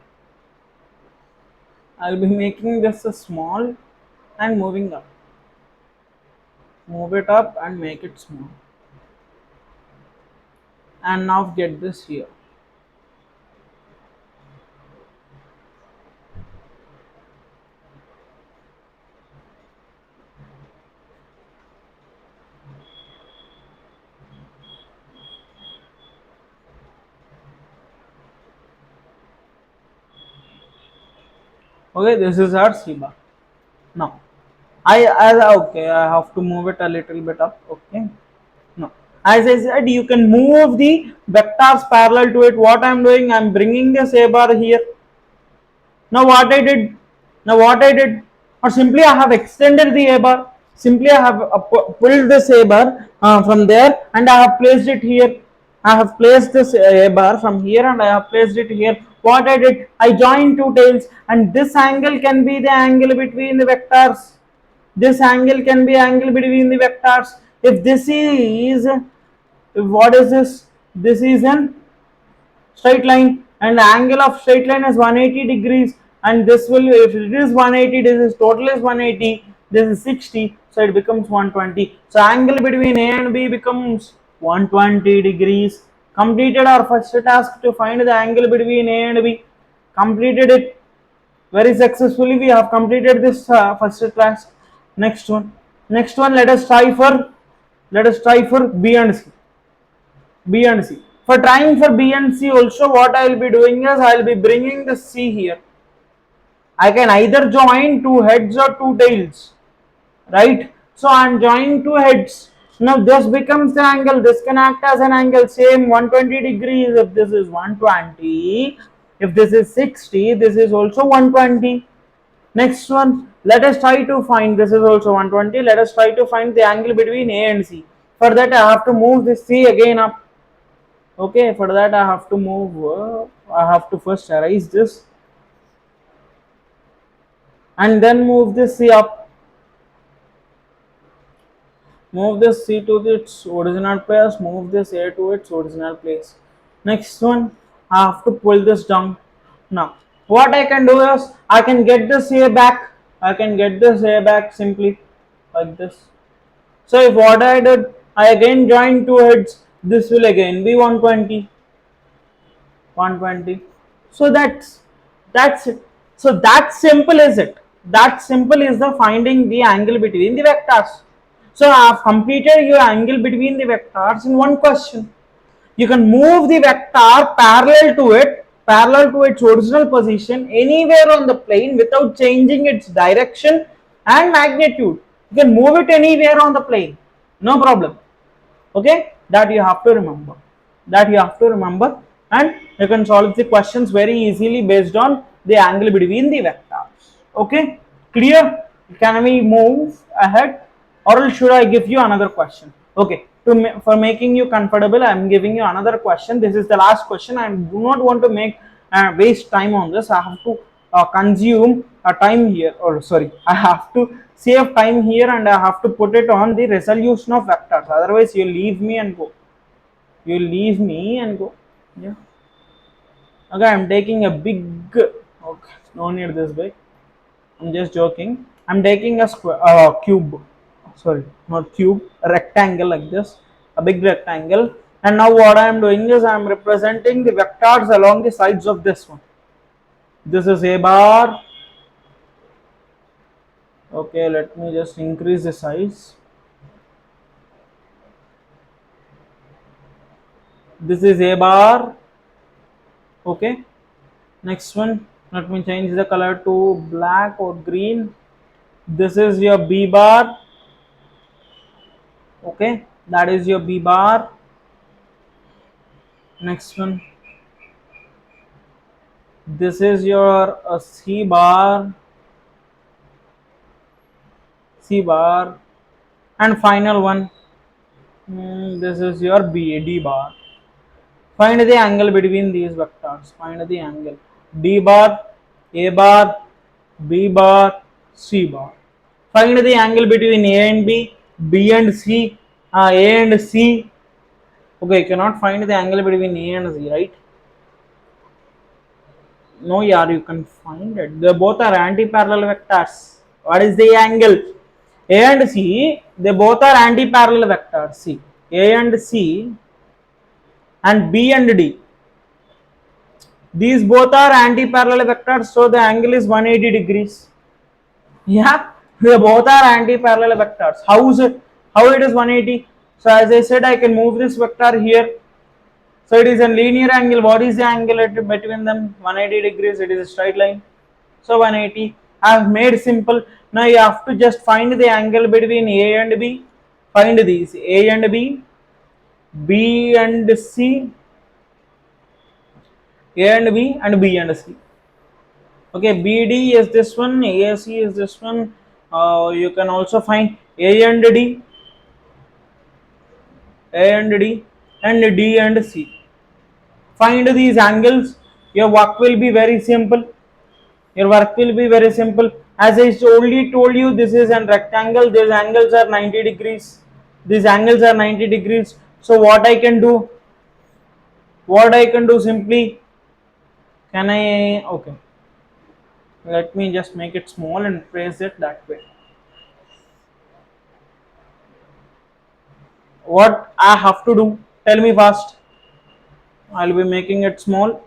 I'll be making this small and moving up. Move it up and make it small. And now get this here. Okay, this is our C bar. Now okay, I have to move it a little bit up. Okay. No. As I said, you can move the vectors parallel to it. What I am doing, I am bringing this A bar here. Now what I did, or simply I have extended the A bar. Simply I have pulled this A bar from there and I have placed it here. I have placed this A bar from here and I have placed it here. What I did, I joined two tails and this angle can be the angle between the vectors. This angle can be angle between the vectors. If this is, what is this? This is an straight line and the angle of straight line is 180 degrees, and this will, if it is 180, this is total is 180, this is 60, so it becomes 120. So angle between A and B becomes 120 degrees. Completed our first task to find the angle between A and B. Completed it very successfully. We have completed this first task. Next one, let us try for B and C. B and C. For trying for B and C also, what I will be doing is I will be bringing the C here. I can either join two heads or two tails, right? So I am joining two heads. Now this becomes the angle. This can act as an angle. Same 120 degrees. If this is 120, if this is 60, this is also 120. Next one, let us try to find, this is also 120. Let us try to find the angle between A and C. For that I have to move this C again up. Okay, for that I have to move, I have to first erase this. and then move this C up. Move this C to its original place, move this A to its original place. Next one, I have to pull this down. Now, what I can do is, I can get this A back, I can get this A back simply like this. So if what I did, I again join two heads, this will again be 120. 120. So that's it. So that simple is it. That simple is the finding the angle between the vectors. So I have completed your angle between the vectors in one question. You can move the vector parallel to its original position anywhere on the plane without changing its direction and magnitude. You can move it anywhere on the plane, no problem. Okay, that you have to remember, and you can solve the questions very easily based on the angle between the vectors. Okay, clear? Can we move ahead, or else should I give you another question? Okay, for making you comfortable, I am giving you another question. This is the last question. I do not want to make waste time on this. I have to consume a time here, or sorry, I have to save time here, and I have to put it on the resolution of vectors. Otherwise, you leave me and go. You leave me and go. Yeah. Okay, I'm taking a big. Okay, no need this big. I'm just joking. I'm taking a square, cube. Sorry, not cube. A rectangle like this. A big rectangle. And now what I am doing is I am representing the vectors along the sides of this one. This is A bar. Okay, let me just increase the size. This is A bar. Okay, next one, let me change the color to black or green. This is your B bar. Okay, that is your B bar. Next one, this is your C bar. C bar. And final one, this is your D bar. Find the angle between these vectors. Find the angle. D bar, A bar, B bar, C bar. Find the angle between A and B and C, A and C. Okay, you cannot find the angle between A and C, right? No, yeah, you can find it. They both are anti-parallel vectors. What is the angle? A and C, they both are anti-parallel vectors. See, A and C and B and D. These both are anti-parallel vectors, so the angle is 180 degrees. Yeah, they both are anti-parallel vectors. How is it? How it is 180? So as I said, I can move this vector here. So it is a linear angle. What is the angle between them? 180 degrees. It is a straight line. So 180. I have made simple. Now you have to just find the angle between A and B. Find these A and B and C, A and B, and B and C. Okay, BD is this one, AC is this one. You can also find A and D, A and D, and D and C. Find these angles. Your work will be very simple. Your work will be very simple. As I only told you, this is a rectangle. These angles are 90 degrees. These angles are 90 degrees. So what I can do? What I can do simply? Can I? Okay. Let me just make it small and place it that way. What I have to do? Tell me fast. I'll be making it small.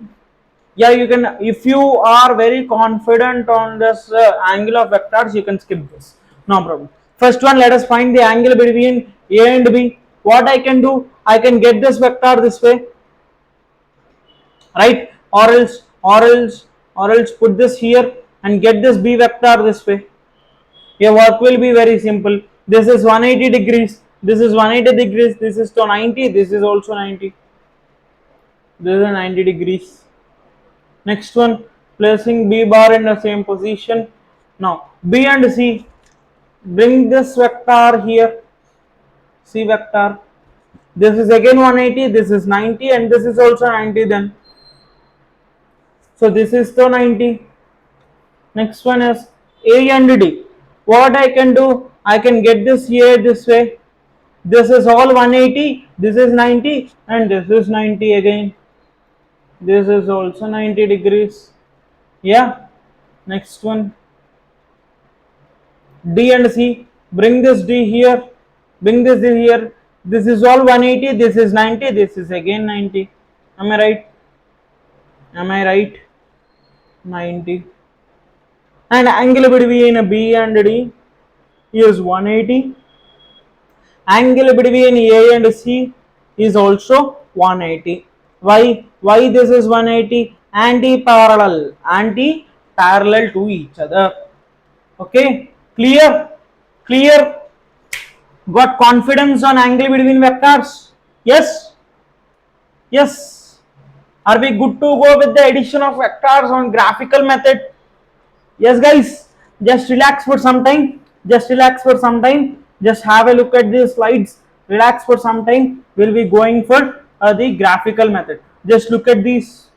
Yeah, you can, if you are very confident on this angle of vectors, you can skip this, no problem. First one, let us find the angle between A and B. What I can do, I can get this vector this way, right? Or else put this here and get this B vector this way. Your work will be very simple. This is 180 degrees, this is 180 degrees, this is to 90, this is also 90, this is 90 degrees. Next one, placing B bar in the same position. Now B and C, bring this vector here, C vector. This is again 180, this is 90, and this is also 90 then. So this is the 90. Next one is A and D. What I can do? I can get this here this way. This is all 180, this is 90, and this is 90 again. This is also 90 degrees. Yeah. Next one. D and C. Bring this D here. Bring this D here. This is all 180, this is 90, this is again 90. Am I right? Am I right? 90. And angle between B and D is 180. Angle between A and C is also 180. Why? Why this is 180? Anti-parallel. Anti-parallel to each other. Okay? Clear? Clear? Got confidence on angle between vectors? Yes? Yes. Are we good to go with the addition of vectors on graphical method? Yes, guys. Just relax for some time. Just relax for some time. Just have a look at these slides. Relax for some time. We'll be going for the graphical method. Just look at these.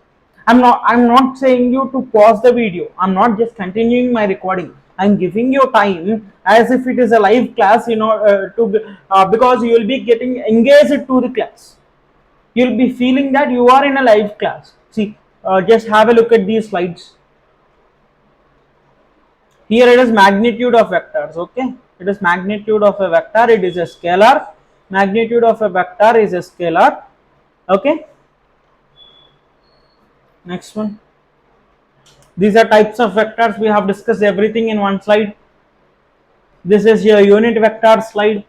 I'm not saying you to pause the video. I'm not just continuing my recording. I'm giving you time as if it is a live class, because you will be getting engaged to the class. You'll be feeling that you are in a live class. See, just have a look at these slides. Here it is magnitude of vectors. Okay, it is magnitude of a vector. It is a scalar. Magnitude of a vector is a scalar. Okay, next one. These are types of vectors. We have discussed everything in one slide. This is your unit vector slide.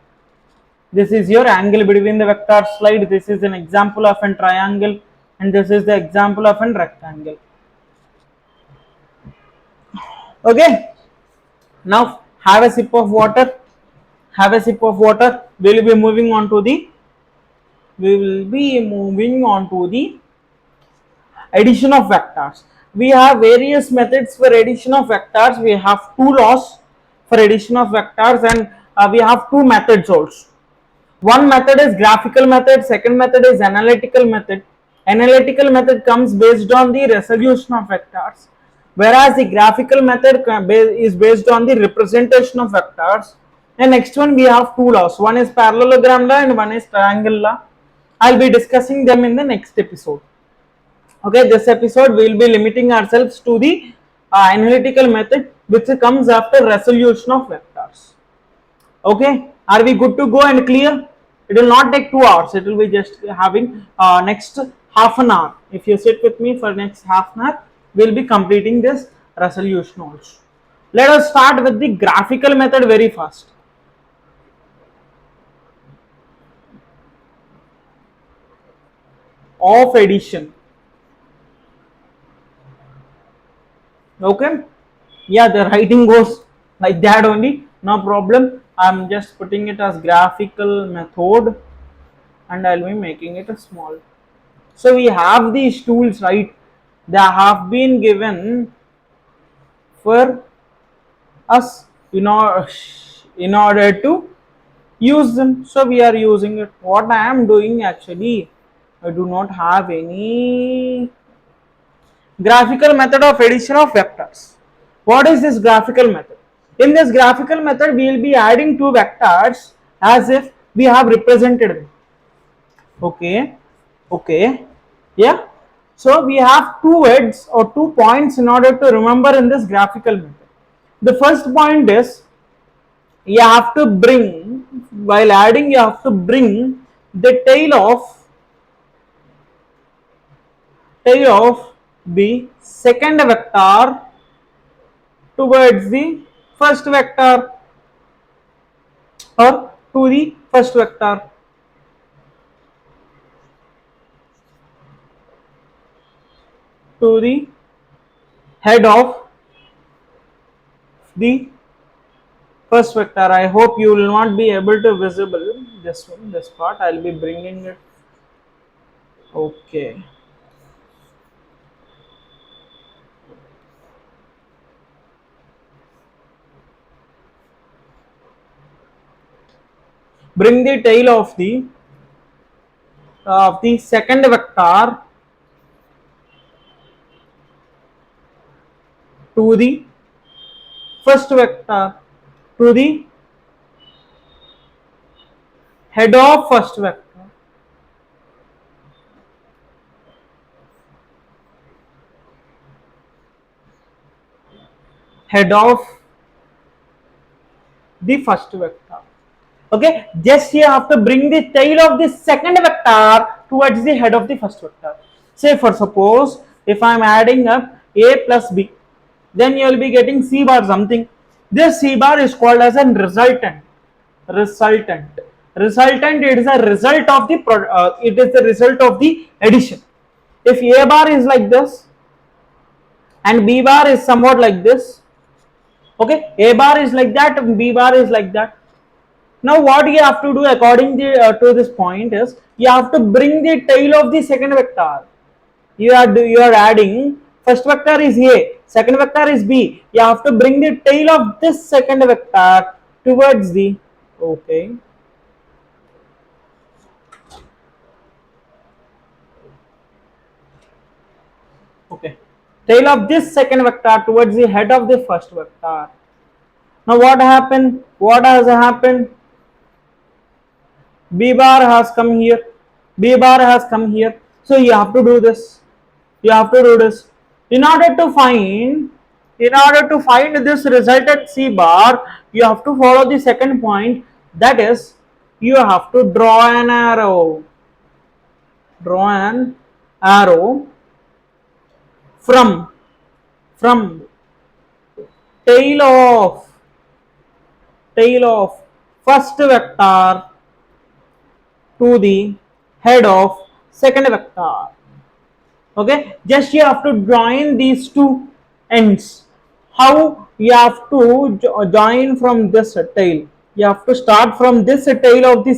This is your angle between the vectors slide. This is an example of a triangle, and this is the example of a rectangle. Okay, now have a sip of water. Have a sip of water. We will be moving on to the addition of vectors. We have various methods for addition of vectors. We have two laws for addition of vectors, and we have two methods also. One method is graphical method, second method is analytical method. Analytical method comes based on the resolution of vectors, whereas the graphical method is based on the representation of vectors. And next one, we have two laws. One is parallelogram law and one is triangle law. I'll be discussing them in the next episode. Okay, this episode we will be limiting ourselves to the analytical method, which comes after resolution of vectors. Okay, are we good to go and clear? It will not take 2 hours. It will be just having next half an hour. If you sit with me for next half an hour, we will be completing this resolution also. Let us start with the graphical method very fast. Of addition. Okay, yeah, the writing goes like that only, no problem. I'm just putting it as graphical method, and I'll be making it a small. So we have these tools, right? They have been given for us in order to use them. So we are using it. What I am doing actually, I do not have any graphical method of addition of vectors. What is this graphical method? In this graphical method, we will be adding two vectors as if we have represented them. Okay, okay, yeah. So we have two heads or 2 points in order to remember in this graphical method. The first point is you have to bring, while adding, you have to bring the tail of the second vector towards the first vector, or to the first vector, to the head of the first vector. I hope you will not be able to visible this one, this part. I'll be bringing it. Okay, bring the tail of the second vector to the first vector to the head of first vector. Head of the first vector. Okay, just you have to bring the tail of the second vector towards the head of the first vector. Say for suppose if I am adding up a plus b, then you will be getting c bar something. This c bar is called as a resultant. Resultant. Resultant, it is a result of the it is the result of the addition. If a bar is like this and b bar is somewhat like this, okay, a bar is like that and b bar is like that. Now what you have to do according to this point is you have to bring the tail of the second vector. You are adding first vector is a, second vector is b. You have to bring the tail of this second vector towards the, okay, okay, tail of this second vector towards the head of the first vector. Now what happened? What has happened? B bar has come here. B bar has come here. So you have to do this. You have to do this. In order to find this resultant C bar, you have to follow the second point. That is, you have to draw an arrow. Draw an arrow from tail of first vector to the head of second vector. Okay, just you have to join these two ends. How you have to join from this tail? You have to start from this tail of the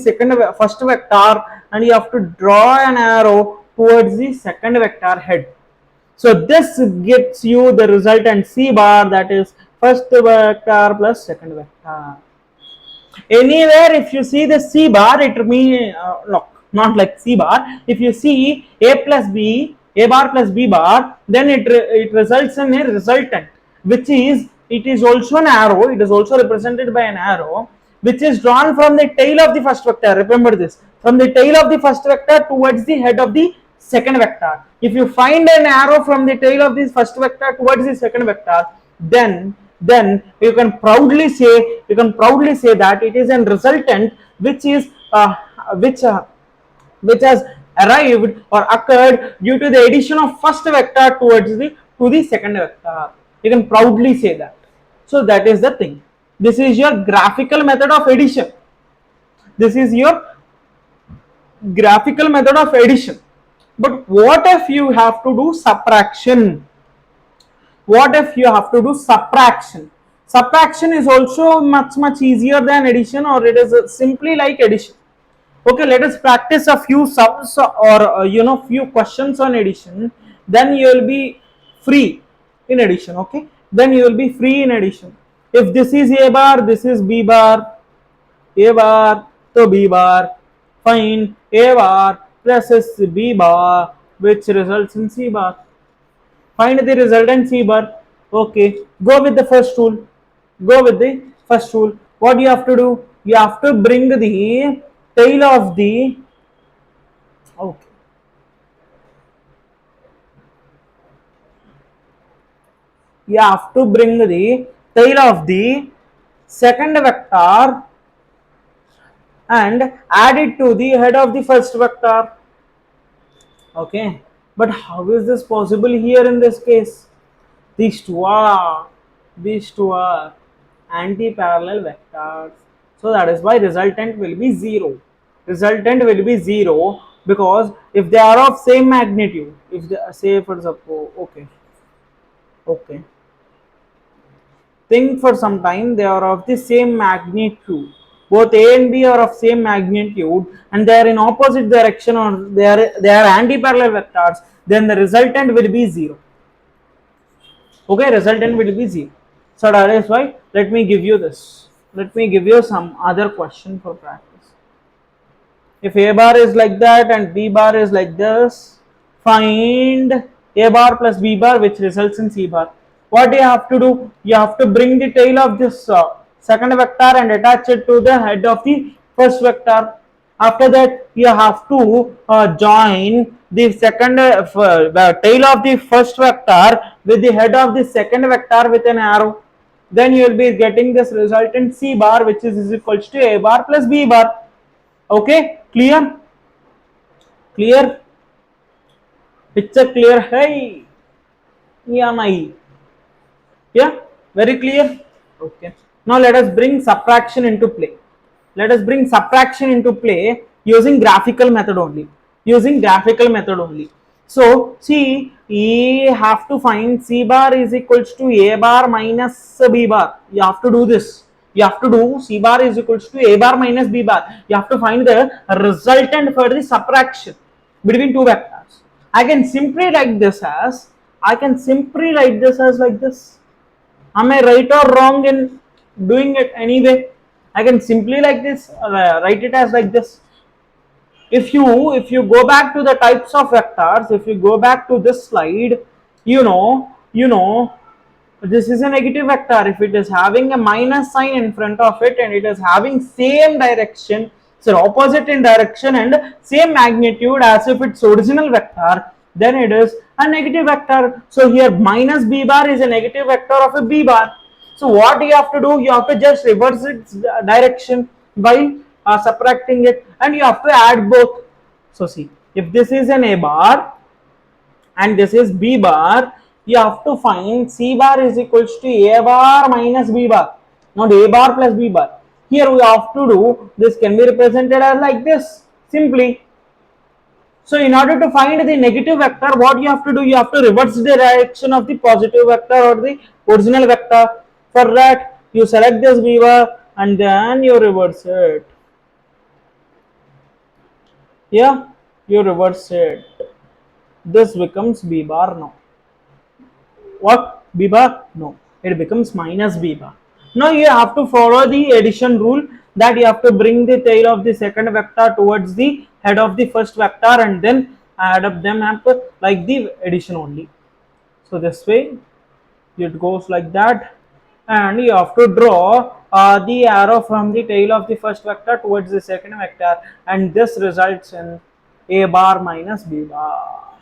first vector and you have to draw an arrow towards the second vector head. So this gives you the resultant C bar, that is first vector plus second vector. Anywhere if you see the C bar, it means not like C bar. If you see A plus B, A bar plus B bar, then it results in a resultant, which is, it is also an arrow. It is also represented by an arrow, which is drawn from the tail of the first vector. Remember this, from the tail of the first vector towards the head of the second vector. If you find an arrow from the tail of this first vector towards the second vector, then you can proudly say that it is a resultant which is which has arrived or occurred due to the addition of first vector towards the to the second vector. You can proudly say that. So that is the thing. This is your graphical method of addition. This is your graphical method of addition. But what if you have to do subtraction? What if you have to do subtraction? Subtraction is also much easier than addition, or it is simply like addition. Okay, let us practice a few sums or few questions on addition. Then you will be free in addition. Okay, then you will be free in addition. If this is A bar, this is B bar, A bar to B bar, find A bar plus B bar, which results in C bar. Find the resultant C bar. Okay, go with the first rule. Go with the first rule. What you have to do? You have to bring the tail of the, okay, you have to bring the tail of the second vector and add it to the head of the first vector. Okay, but how is this possible here in this case? These two are anti-parallel vectors. So that is why resultant will be 0. Resultant will be 0 because if they are of same magnitude, if they say for example, okay, think for some time, they are of the same magnitude. Both A and B are of same magnitude and they are in opposite direction, or they are anti-parallel vectors, then the resultant will be 0. Okay, resultant will be 0. So that is why, let me give you this. Let me give you some other question for practice. If A bar is like that and B bar is like this, find A bar plus B bar, which results in C bar. What you have to do? You have to bring the tail of this second vector and attach it to the head of the first vector. After that, you have to join the second the tail of the first vector with the head of the second vector with an arrow. Then you will be getting this resultant c bar, which is equals to a bar plus b bar. Okay, clear? Clear? Picture clear? Hey, yeah, my. Yeah, very clear. Okay. Now let us bring subtraction into play. Let us bring subtraction into play using graphical method only. Using graphical method only. So see, you have to find c bar is equals to a bar minus b bar. You have to do this. You have to do c bar is equals to a bar minus b bar. You have to find the resultant for the subtraction between two vectors. I can simply write this as like this. Am I right or wrong in doing it anyway? I can simply like this write it as like this. If you go back to the types of vectors, if you go back to this slide, you know this is a negative vector. If it is having a minus sign in front of it and it is having same direction, so opposite in direction and same magnitude as if its original vector, then it is a negative vector. So here minus b bar is a negative vector of a b bar. So what you have to do, you have to just reverse its direction by subtracting it, and you have to add both. So see, if this is an a bar and this is b bar, you have to find c bar is equals to a bar minus b bar, not a bar plus b bar. Here we have to do, this can be represented as like this simply. So in order to find the negative vector, what you have to do, you have to reverse the direction of the positive vector or the original vector. For that, you select this b bar and then you reverse it. Yeah, you reverse it. This becomes b bar now. What? B bar? No. It becomes minus b bar. Now you have to follow the addition rule, that you have to bring the tail of the second vector towards the head of the first vector and then add up them up like the addition only. So this way it goes like that, and you have to draw the arrow from the tail of the first vector towards the second vector, and this results in a bar minus b bar.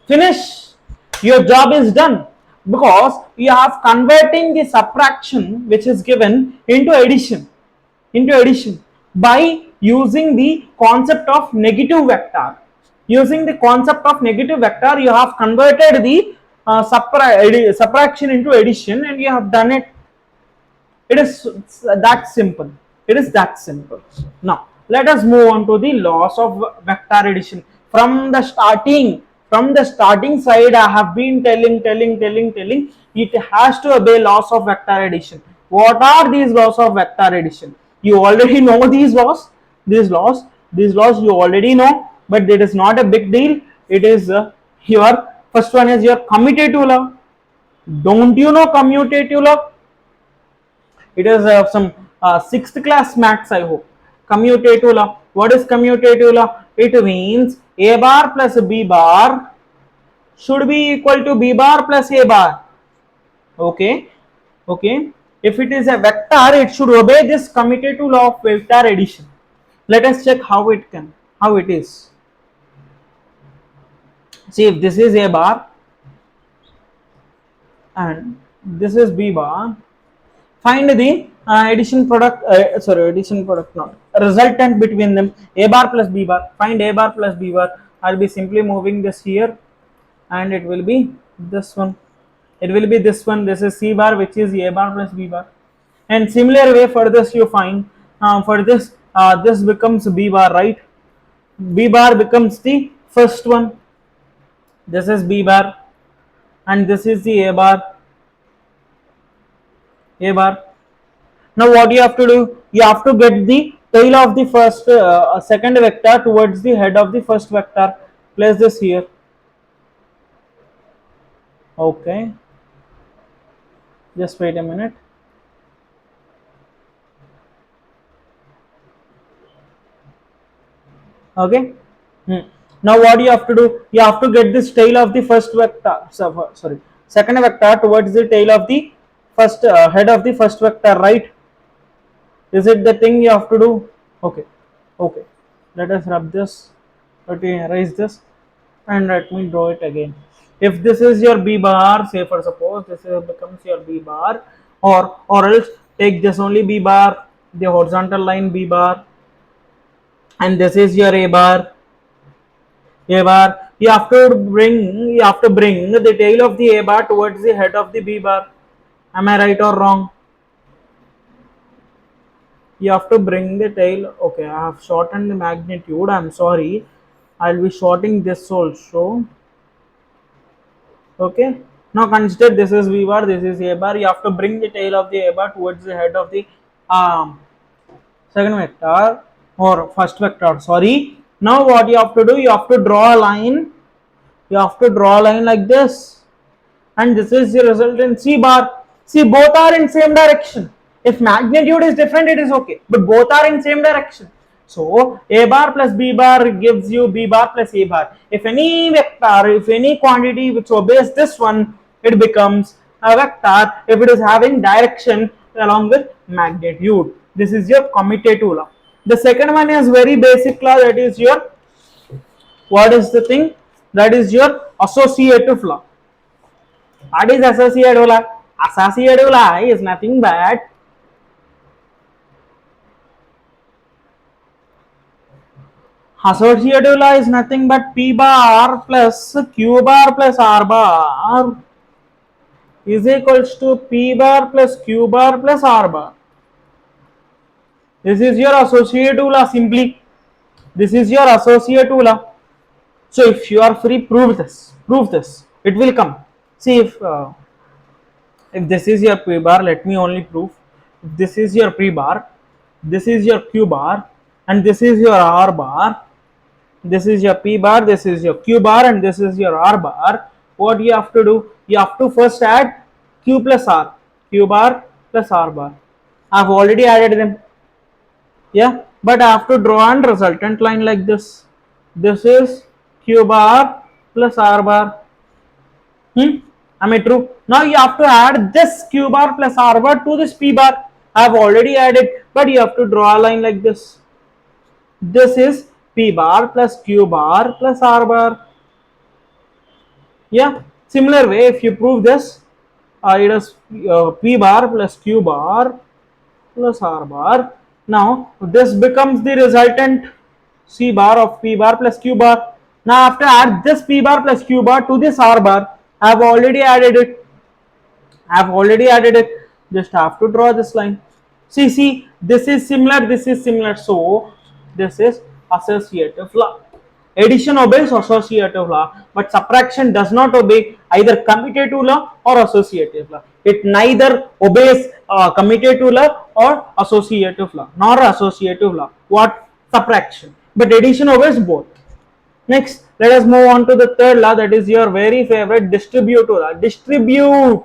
Finish. Your job is done, because you have converting the subtraction which is given into addition by using the concept of negative vector. Using the concept of negative vector, you have converted the subtraction into addition, and you have done it. It is that simple. It is that simple. Now let us move on to the laws of vector addition. From the starting side, I have been telling it has to obey laws of vector addition. What are these laws of vector addition? You already know these laws you already know, but it is not a big deal. It is your first one is your commutative law. Don't you know commutative law? It is some sixth class maths, I hope. Commutative law. What is commutative law? It means a bar plus b bar should be equal to b bar plus a bar. Okay. Okay. If it is a vector, it should obey this commutative law of vector addition. Let us check how it is. See, if this is a bar and this is b bar, find the addition product, not resultant between them, a bar plus b bar. Find a bar plus b bar. I'll be simply moving this here, and it will be this one. This is c bar, which is a bar plus b bar. And similar way for this, you find for this this becomes b bar, right? B bar becomes the first one. This is b bar, and this is the a bar. Now what you have to do? You have to get the tail of the second vector towards the head of the first vector. Place this here. Okay. Just wait a minute. Okay. Now what you have to do? You have to get this tail of the first vector. Sorry, second vector towards the tail of the first head of the first vector, right? Is it the thing you have to do? Okay, okay, let us rub this, let me erase this, and let me draw it again. If this is your b bar, say for suppose this is, becomes your b bar, or else take this only b bar, the horizontal line b bar, and this is your a bar. A bar, you have to bring the tail of the a bar towards the head of the b bar. Am I right or wrong? You have to bring the tail. Okay, I have shortened the magnitude, I'm sorry. I'll be shorting this also. Okay, now consider this is v bar, this is a bar. You have to bring the tail of the a bar towards the head of the um, second vector or first vector, sorry. Now what you have to do, you have to draw a line, you have to draw a line like this, and this is the resultant C bar. See, both are in same direction. If magnitude is different, it is okay, but both are in same direction. So A bar plus B bar gives you B bar plus A bar. If any vector, if any quantity which obeys this one, it becomes a vector if it is having direction along with magnitude. This is your commutative law. The second one is very basic law, that is your, what is the thing? That is your associative law. What is associative law? Associative law is nothing but P bar plus Q bar plus R bar is equals to P bar plus Q bar plus R bar. This is your associative law simply. This is your associative law. So if you are free, prove this. Prove this. It will come. See if this is your P bar, let me only prove. If this is your P bar, this is your Q bar, and this is your R bar, this is your P bar, this is your Q bar, and this is your R bar. What you have to do? You have to first add Q plus R, Q bar plus R bar. I have already added them. Yeah, but I have to draw a resultant line like this. This is Q bar plus R bar. Am I true? Now you have to add this Q bar plus R bar to this P bar. I have already added, but you have to draw a line like this. This is P bar plus Q bar plus R bar. Yeah, similar way, if you prove this, it is P bar plus Q bar plus R bar. Now this becomes the resultant C bar of P bar plus Q bar. Now after add this P bar plus Q bar to this R bar, I have already added it. Just have to draw this line. See, this is similar. So this is associative law. Addition obeys associative law, but subtraction does not obey either commutative law or associative law. It neither obeys commutative law or associative law, nor associative law. What? Subtraction. But addition obeys both. Next, let us move on to the third law, that is your very favorite distributive law. Distribute.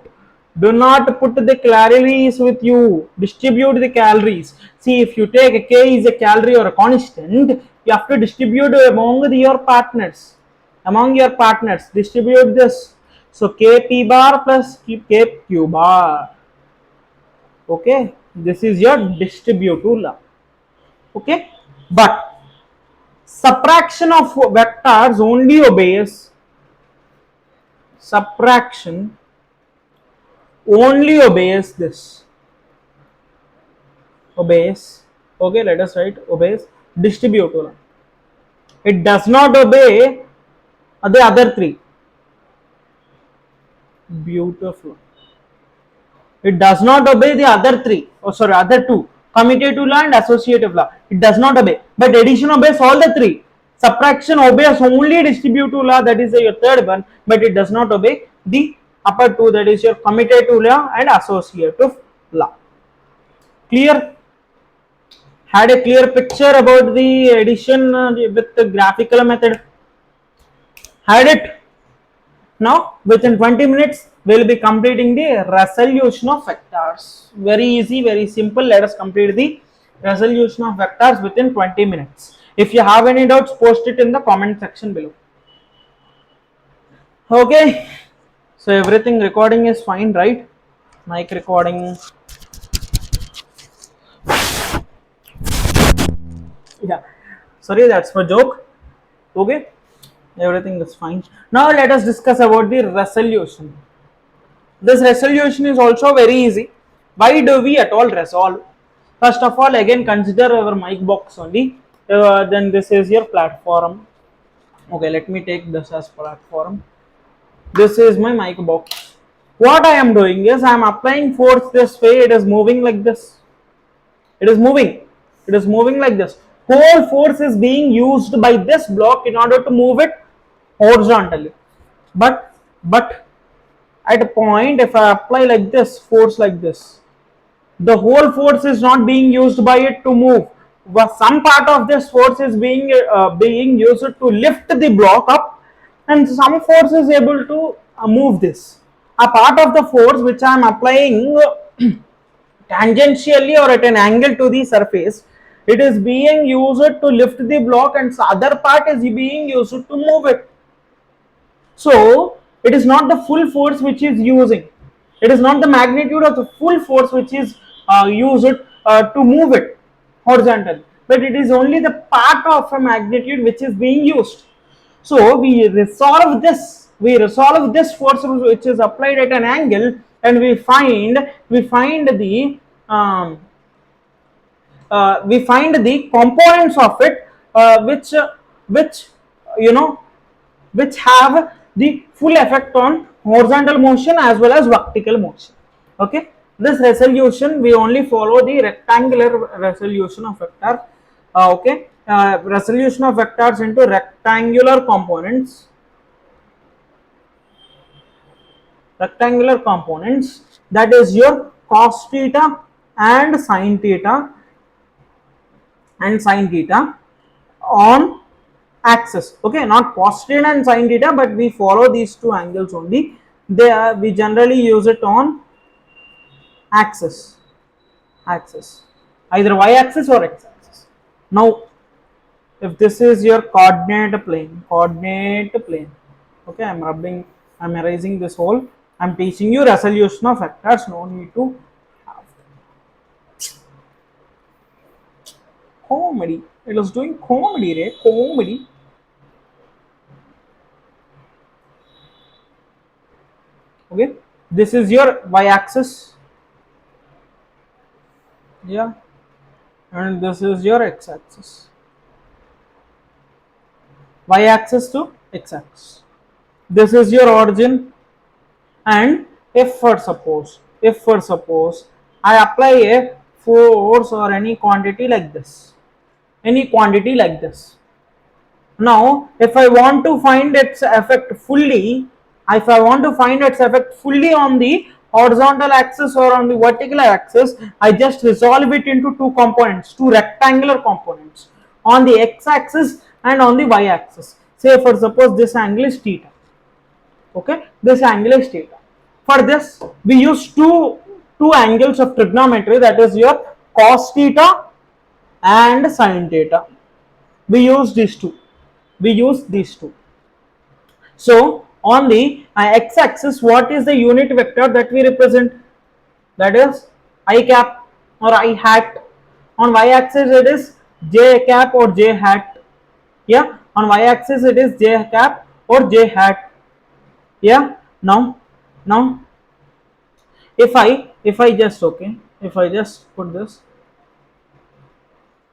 Do not put the calories with you. Distribute the calories. See, if you take a K is a calorie or a constant, you have to distribute among your partners. Among your partners, distribute this. So Kp bar plus Kq bar. Okay, this is your distributive law. Okay, but subtraction of vectors only obeys subtraction only obeys this obeys okay, let us write obeys distributive. It does not obey the other three. Beautiful. It does not obey the other three, other two, commutative law and associative law. It does not obey, but addition obeys all the three. Subtraction obeys only distributive law, that is your third one, but it does not obey the upper two, that is your commutative law and associative law. Clear? Had a clear picture about the addition with the graphical method? Had it? Now within 20 minutes we will be completing the resolution of vectors. Very easy, very simple. Let us complete the resolution of vectors within 20 minutes. If you have any doubts, post it in the comment section below. Okay. So everything recording is fine, right? Mic recording. Yeah. Sorry, that's for joke. Okay. Everything is fine. Now let us discuss about the resolution. This resolution is also very easy. Why do we at all resolve? First of all, again consider our mic box only. Then this is your platform. Okay, let me take this as platform. This is my mic box. What I am doing is I am applying force this way. It is moving like this. It is moving. It is moving like this. Whole force is being used by this block in order to move it horizontally. But at a point, if I apply like this, force like this, the whole force is not being used by it to move. Some part of this force is being used to lift the block up, and some force is able to move this. A part of the force which I am applying tangentially or at an angle to the surface, it is being used to lift the block, and the other part is being used to move it. So it is not the full force which is using. It is not the magnitude of the full force which is used to move it horizontally, but it is only the part of a magnitude which is being used. So we resolve this. We resolve this force which is applied at an angle, and we find the components of it, which you know which have the full effect on horizontal motion as well as vertical motion. Okay, this resolution we only follow the rectangular resolution of vector. Okay, resolution of vectors into rectangular components. Rectangular components, that is your cos theta and sin theta on axis. Okay, not cos theta and sin theta, but we follow these two angles only. We generally use it on axis, either y axis or x axis. Now if this is your coordinate plane, okay, I'm erasing this whole. I'm teaching you resolution of vectors. No need to comedy. It was doing comedy, right? Comedy. Okay, this is your y-axis. Yeah, and this is your x-axis. Y-axis to x-axis. This is your origin, and if for suppose I apply a force or any quantity like this, now if I want to find its effect fully, on the horizontal axis or on the vertical axis, I just resolve it into two rectangular components, on the x-axis and on the y-axis. Say for suppose this angle is theta. Okay, this angle is theta. For this we use two angles of trigonometry, that is your cos theta and sin theta. We use these two. So on the x-axis, what is the unit vector that we represent? That is I cap or I hat. On y-axis it is j cap or j hat. Yeah, on y-axis it is j cap or j hat. Yeah. Now if I just put this,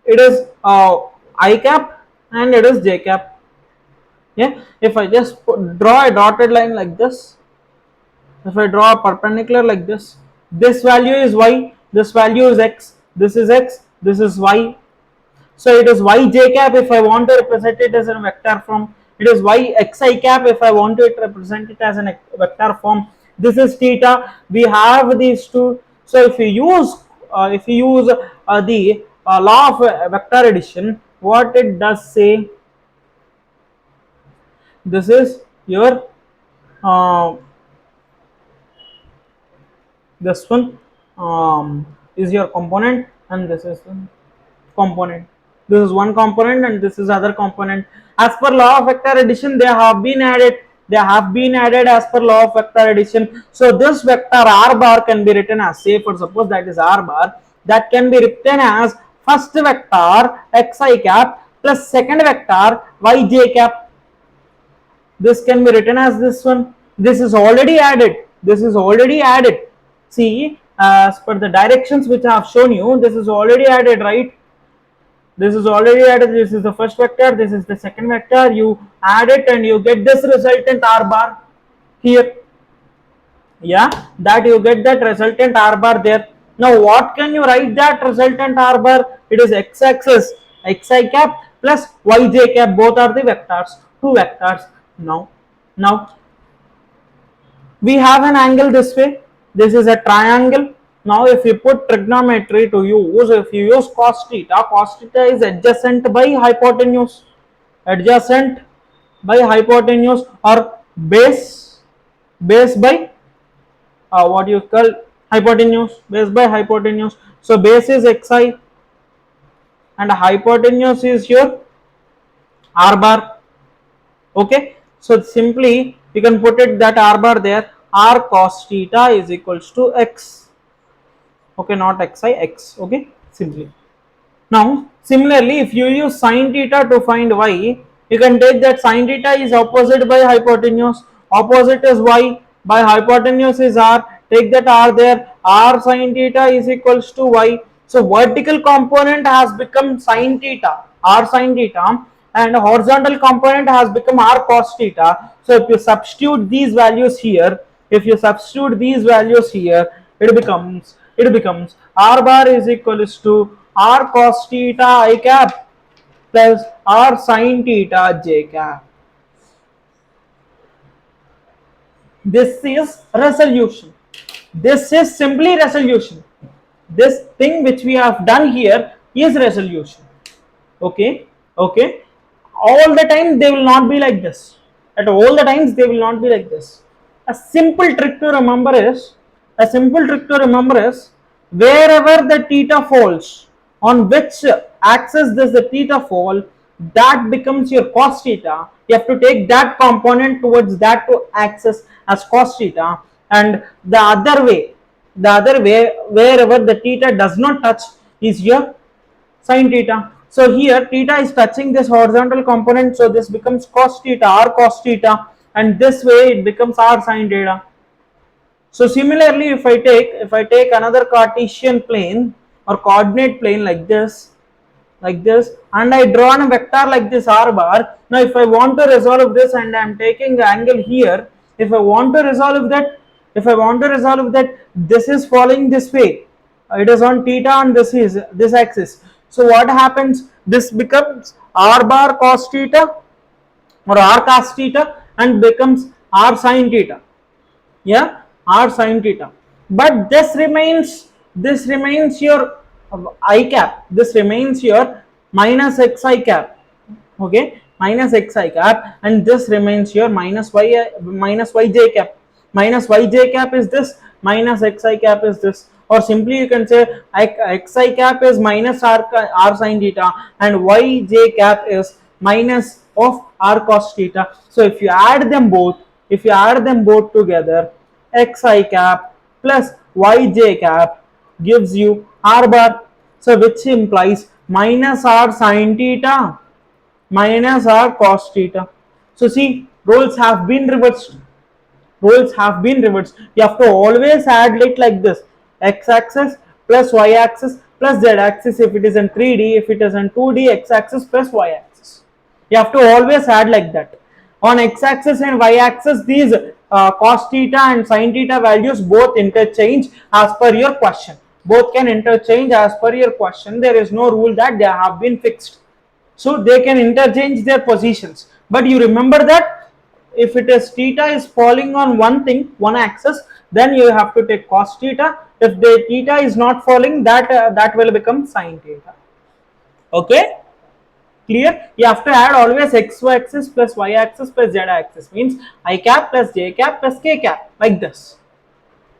it is I cap and it is j cap. Yeah, if I just draw a dotted line like this, if I draw a perpendicular like this value is y, this value is x, this is x, this is y. So it is y j cap if I want to represent it as a vector form. It is y x I cap if I want to represent it as a vector form. This is theta. We have these two. So if you use the law of vector addition, what it does say, this is your this one is your component, and this is the component. This is one component and this is other component. As per law of vector addition, they have been added. They have been added as per law of vector addition. So this vector r bar can be written as, say for suppose that is r bar, that can be written as first vector xi cap plus second vector yj cap. This can be written as this one. This is already added. This is already added. See, as per the directions which I have shown you, this is already added, right? This is already added. This is the first vector. This is the second vector. You add it and you get this resultant r bar here. Yeah, that you get that resultant r bar there. Now, what can you write that resultant r bar? It is x-axis xi cap plus yj cap. Both are the vectors. Two vectors. Now we have an angle this way. This is a triangle. Now if you put trigonometry to use, if you use cos theta is adjacent by hypotenuse, adjacent by hypotenuse, or base by what you call hypotenuse, base by hypotenuse. So base is xi and hypotenuse is your r bar. Okay, so simply you can put it that r bar there, r cos theta is equals to x. Okay, not xi, x. Okay, simply. Now similarly, if you use sin theta to find y, you can take that sin theta is opposite by hypotenuse, opposite is y, by hypotenuse is r, take that r there, r sin theta is equals to y. So vertical component has become sin theta, r sin theta, and horizontal component has become r cos theta. So if you substitute these values here, it becomes r bar is equals to r cos theta I cap plus r sin theta j cap. This is resolution. This is simply resolution. This thing which we have done here is resolution. Okay, okay. All the time they will not be like this. At all the times they will not be like this. A simple trick to remember is wherever the theta falls, on which axis does the theta fall, that becomes your cos theta. You have to take that component towards that axis as cos theta, and the other way wherever the theta does not touch is your sin theta. So here theta is touching this horizontal component, so this becomes cos theta, r cos theta, and this way it becomes r sin theta. So similarly, if I take another Cartesian plane or coordinate plane like this, and I draw a vector like this r bar. Now if I want to resolve this and I am taking the angle here, if I want to resolve that, this is falling this way, it is on theta and this is this axis. So what happens, this becomes r bar cos theta or r cos theta and becomes r sin theta. Yeah, r sin theta, but this remains your I cap, this remains your minus xi cap. Okay, minus xi cap, and this remains your minus yj cap. Minus yj cap is this, minus xi cap is this, or simply you can say xi cap is minus r sin theta and yj cap is minus of r cos theta. So if you add them both together, xi cap plus yj cap gives you r bar. So which implies minus r sin theta minus r cos theta. So see, roles have been reversed. You have to always add it like this: x-axis plus y-axis plus z-axis if it is in 3D, if it is in 2D, x-axis plus y-axis. You have to always add like that. On x-axis and y-axis, these cos theta and sin theta values both interchange as per your question. Both can interchange as per your question. There is no rule that they have been fixed. So they can interchange their positions. But you remember that if it is theta is falling on one axis, then you have to take cos theta. If the theta is not falling, that will become sin theta. Okay, clear? You have to add always x axis plus y axis plus z axis, means I cap plus j cap plus k cap, like this.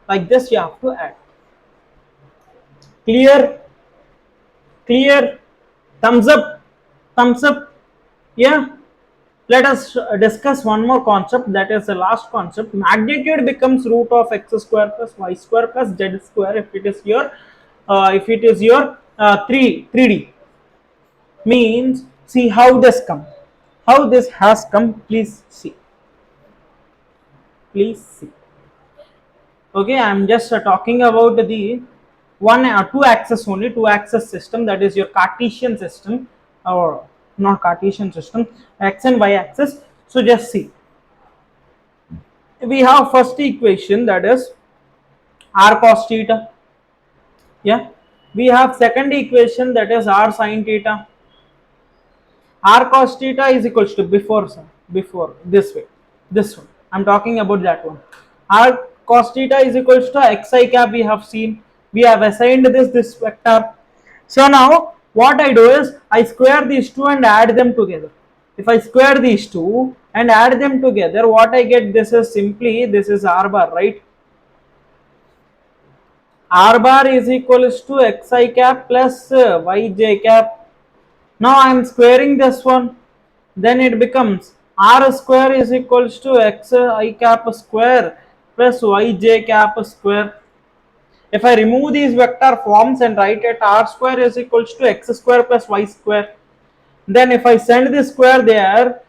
Like this you have to add. Clear? Clear? Thumbs up. Yeah. Let us discuss one more concept, that is the last concept. Magnitude becomes root of x square plus y square plus z square if it is your 3D. Means, see how this come, how this has come. Please see. Okay, I am just talking about the one or two axis only, two axis system, that is your Cartesian system, or not Cartesian system, x and y axis. So just see, we have first equation, that is r cos theta. Yeah, we have second equation, that is r sin theta. R cos theta is equals to, before this way, this one I'm talking about, that one. R cos theta is equals to xi cap. We have seen, we have assigned this vector. So now what I do is I square these two and add them together. If I square these two and add them together, what I get, this is simply, this is r bar, right? R bar is equals to xi cap plus yj cap. Now I am squaring this one, then it becomes r square is equals to xi cap square plus yj cap square. If I remove these vector forms and write it, r square is equals to x square plus y square, then if I send this square there,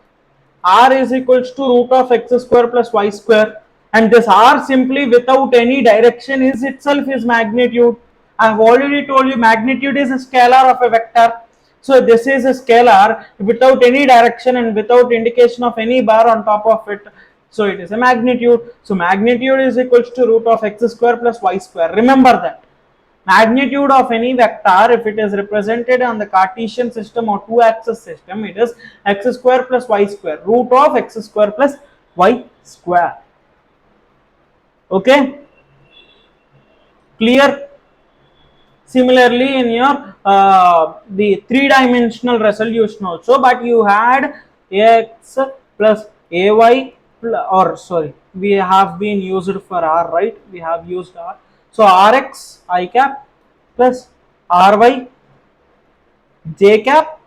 r is equals to root of x square plus y square, and this r simply without any direction is itself is magnitude. I have already told you magnitude is a scalar of a vector. So this is a scalar without any direction and without indication of any bar on top of it. So it is a magnitude. So magnitude is equals to root of x square plus y square. Remember that. Magnitude of any vector, if it is represented on the Cartesian system or two axis system, it is x square plus y square, root of x square plus y square. Okay, clear? Similarly, in your the three-dimensional resolution also, but you had ax plus ay or sorry, we have been used for r, right? We have used r. So rx I cap plus ry j cap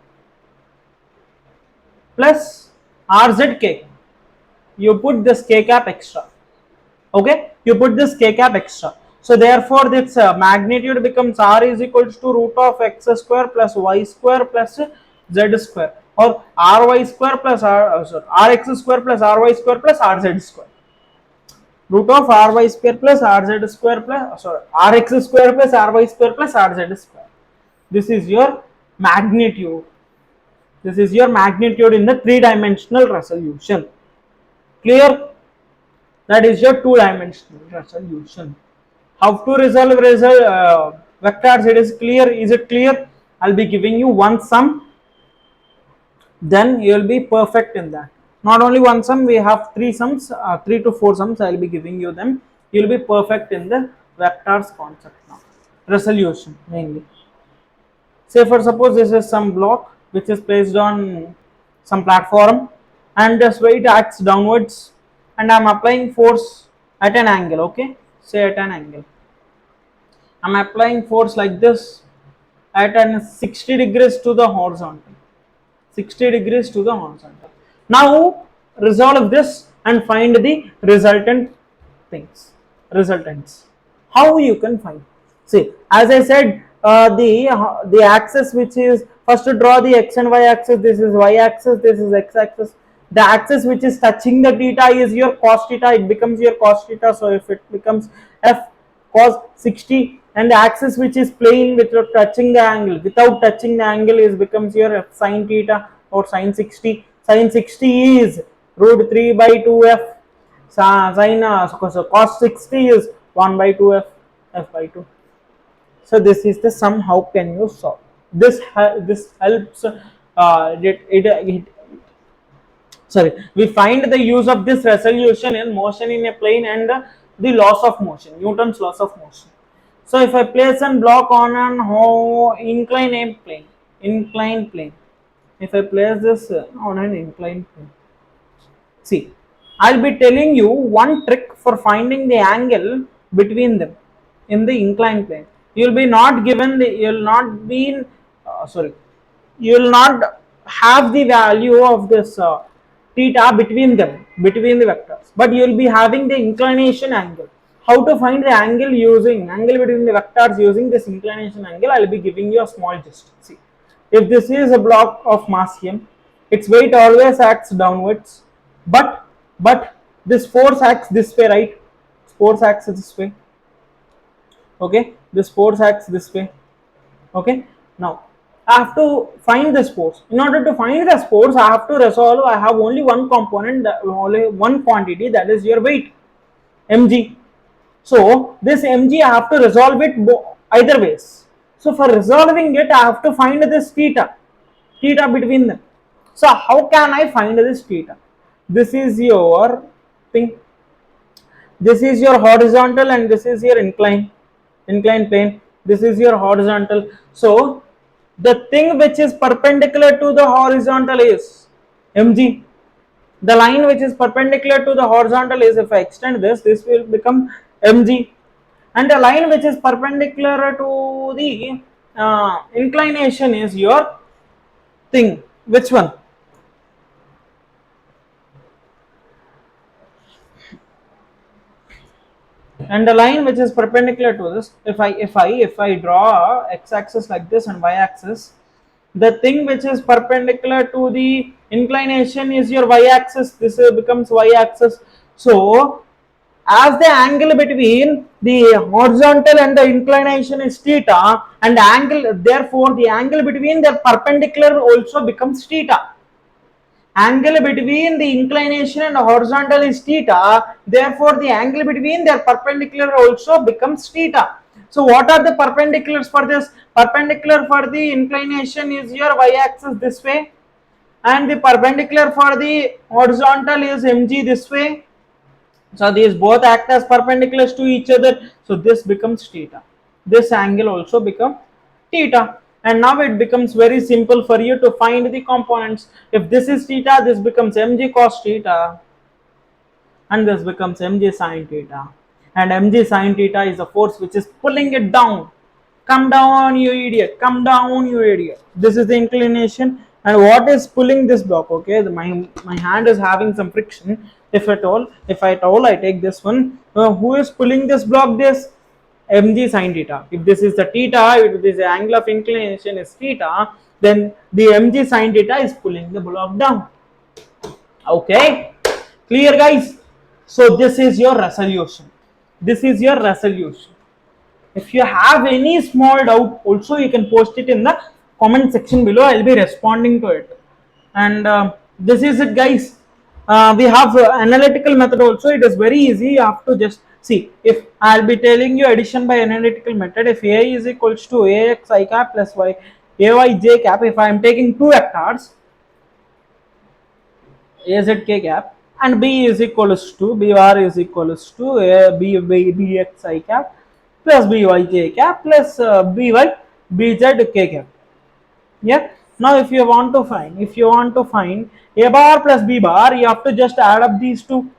plus rzk. You put this k cap extra. Okay, you put this k cap extra. So therefore this magnitude becomes r is equals to root of x square plus y square plus z square, or ry square plus rx square plus ry square plus rz square. Root of ry square plus rz square plus rx square plus ry square plus rz square. This is your magnitude. This is your magnitude in the three-dimensional resolution. Clear? That is your two-dimensional resolution. How to resolve vectors? It is clear. Is it clear? I'll be giving you one sum. Then you will be perfect in that. Not only one sum, we have three sums, 3 to 4 sums. I'll be giving you them. You'll be perfect in the vectors concept now. Resolution mainly. Say for suppose this is some block which is placed on some platform, and this weight acts downwards, and I'm applying force at an angle. Okay, say at an angle, I'm applying force like this at an 60 degrees to the horizontal. 60 degrees to the horizontal. Now resolve this and find the resultant things, resultants. How you can find? See, as I said, the axis which is, first to draw the x and y axis. This is y axis, this is x axis. The axis which is touching the theta is your cos theta. It becomes your cos theta. So if it becomes f cos 60, and the axis which is plane without touching the angle, is becomes your f sin theta or sin 60. Sin 60 is root 3 by 2f. Sin so cos 60 is 1 by 2f, f by 2. So this is the sum. How can you solve this? This helps. Sorry, we find the use of this resolution in motion in a plane and the laws of motion, Newton's laws of motion. So if I place a block on an inclined plane, if I place this on an inclined plane, see, I'll be telling you one trick for finding the angle between them in the inclined plane. You'll be not given the, you'll not be, sorry, you will not have the value of this theta between them, between the vectors, but you will be having the inclination angle. How to find the angle using angle between the vectors using this inclination angle? I will be giving you a small gist. See, if this is a block of mass m, its weight always acts downwards, but this force acts this way, right? Force acts this way. Okay, this force acts this way. Okay, now I have to find this force. In order to find this force, I have to resolve. I have only one component, only one quantity, that is your weight, mg. So this mg I have to resolve it either ways. So for resolving it, I have to find this theta between them. So how can I find this theta? This is your thing, this is your horizontal and this is your inclined plane. This is your horizontal. So the thing which is perpendicular to the horizontal is mg. The line which is perpendicular to the horizontal is, if I extend this, this will become mg, and the line which is perpendicular to the inclination is your thing. Which one? And the line which is perpendicular to this, if I draw x-axis like this and y-axis, the thing which is perpendicular to the inclination is your y-axis. This becomes y-axis. So as the angle between the horizontal and the inclination is theta, and angle, therefore the angle between the perpendicular also becomes theta. Angle between the inclination and horizontal is theta, therefore the angle between their perpendicular also becomes theta. So what are the perpendiculars for this? Perpendicular for the inclination is your y-axis this way, and the perpendicular for the horizontal is mg this way. So these both act as perpendiculars to each other, so this becomes theta. This angle also becomes theta, and now it becomes very simple for you to find the components. If this is theta, this becomes mg cos theta, and this becomes mg sin theta, and mg sin theta is the force which is pulling it down. Come down, you idiot, come down, you idiot. This is the inclination, and what is pulling this block? Okay, my hand is having some friction. If I take this one, who is pulling this block? This mg sin theta. If this is the theta, if this angle of inclination is theta, then the mg sin theta is pulling the block down. Okay, clear guys? So this is your resolution. This is your resolution. If you have any small doubt, also you can post it in the comment section below. I'll be responding to it. And this is it, guys. We have analytical method also. It is very easy. You have to just see. If I'll be telling you addition by analytical method, if A is equals to ax I cap plus y ay j cap, if I am taking two vectors az k cap, and b is equals to br is equals to bx I cap plus by j cap plus by bz k cap. Yeah. Now if you want to find a bar plus b bar, you have to just add up these two,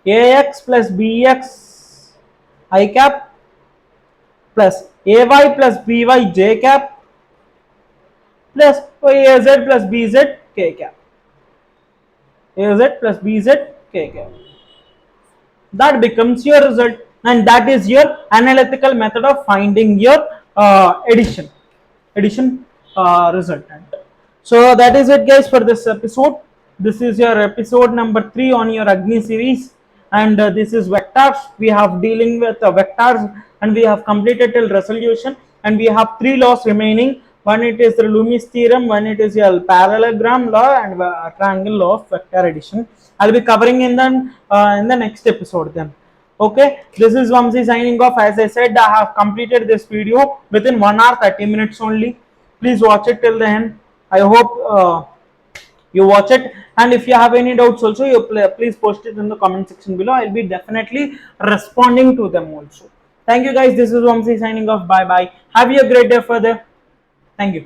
ax plus bx I cap plus ay plus by j cap plus az plus bz k cap. Az plus bz k cap. That becomes your result, and that is your analytical method of finding your addition resultant. So that is it, guys, for this episode. This is your episode number 3 on your AGNI series, and this is vectors. We have dealing with vectors, and we have completed till resolution, and we have 3 laws remaining. One, it is the Loomis theorem, one it is your parallelogram law, and triangle law of vector addition. I'll be covering in the next episode then. Okay, this is Vamsi signing off. As I said, I have completed this video within 1 hour 30 minutes only. Please watch it till the end. I hope you watch it, and if you have any doubts also, you please post it in the comment section below. I'll be definitely responding to them also. Thank you, guys. This is Vamsi signing off. Bye bye. Have a great day further. Thank you.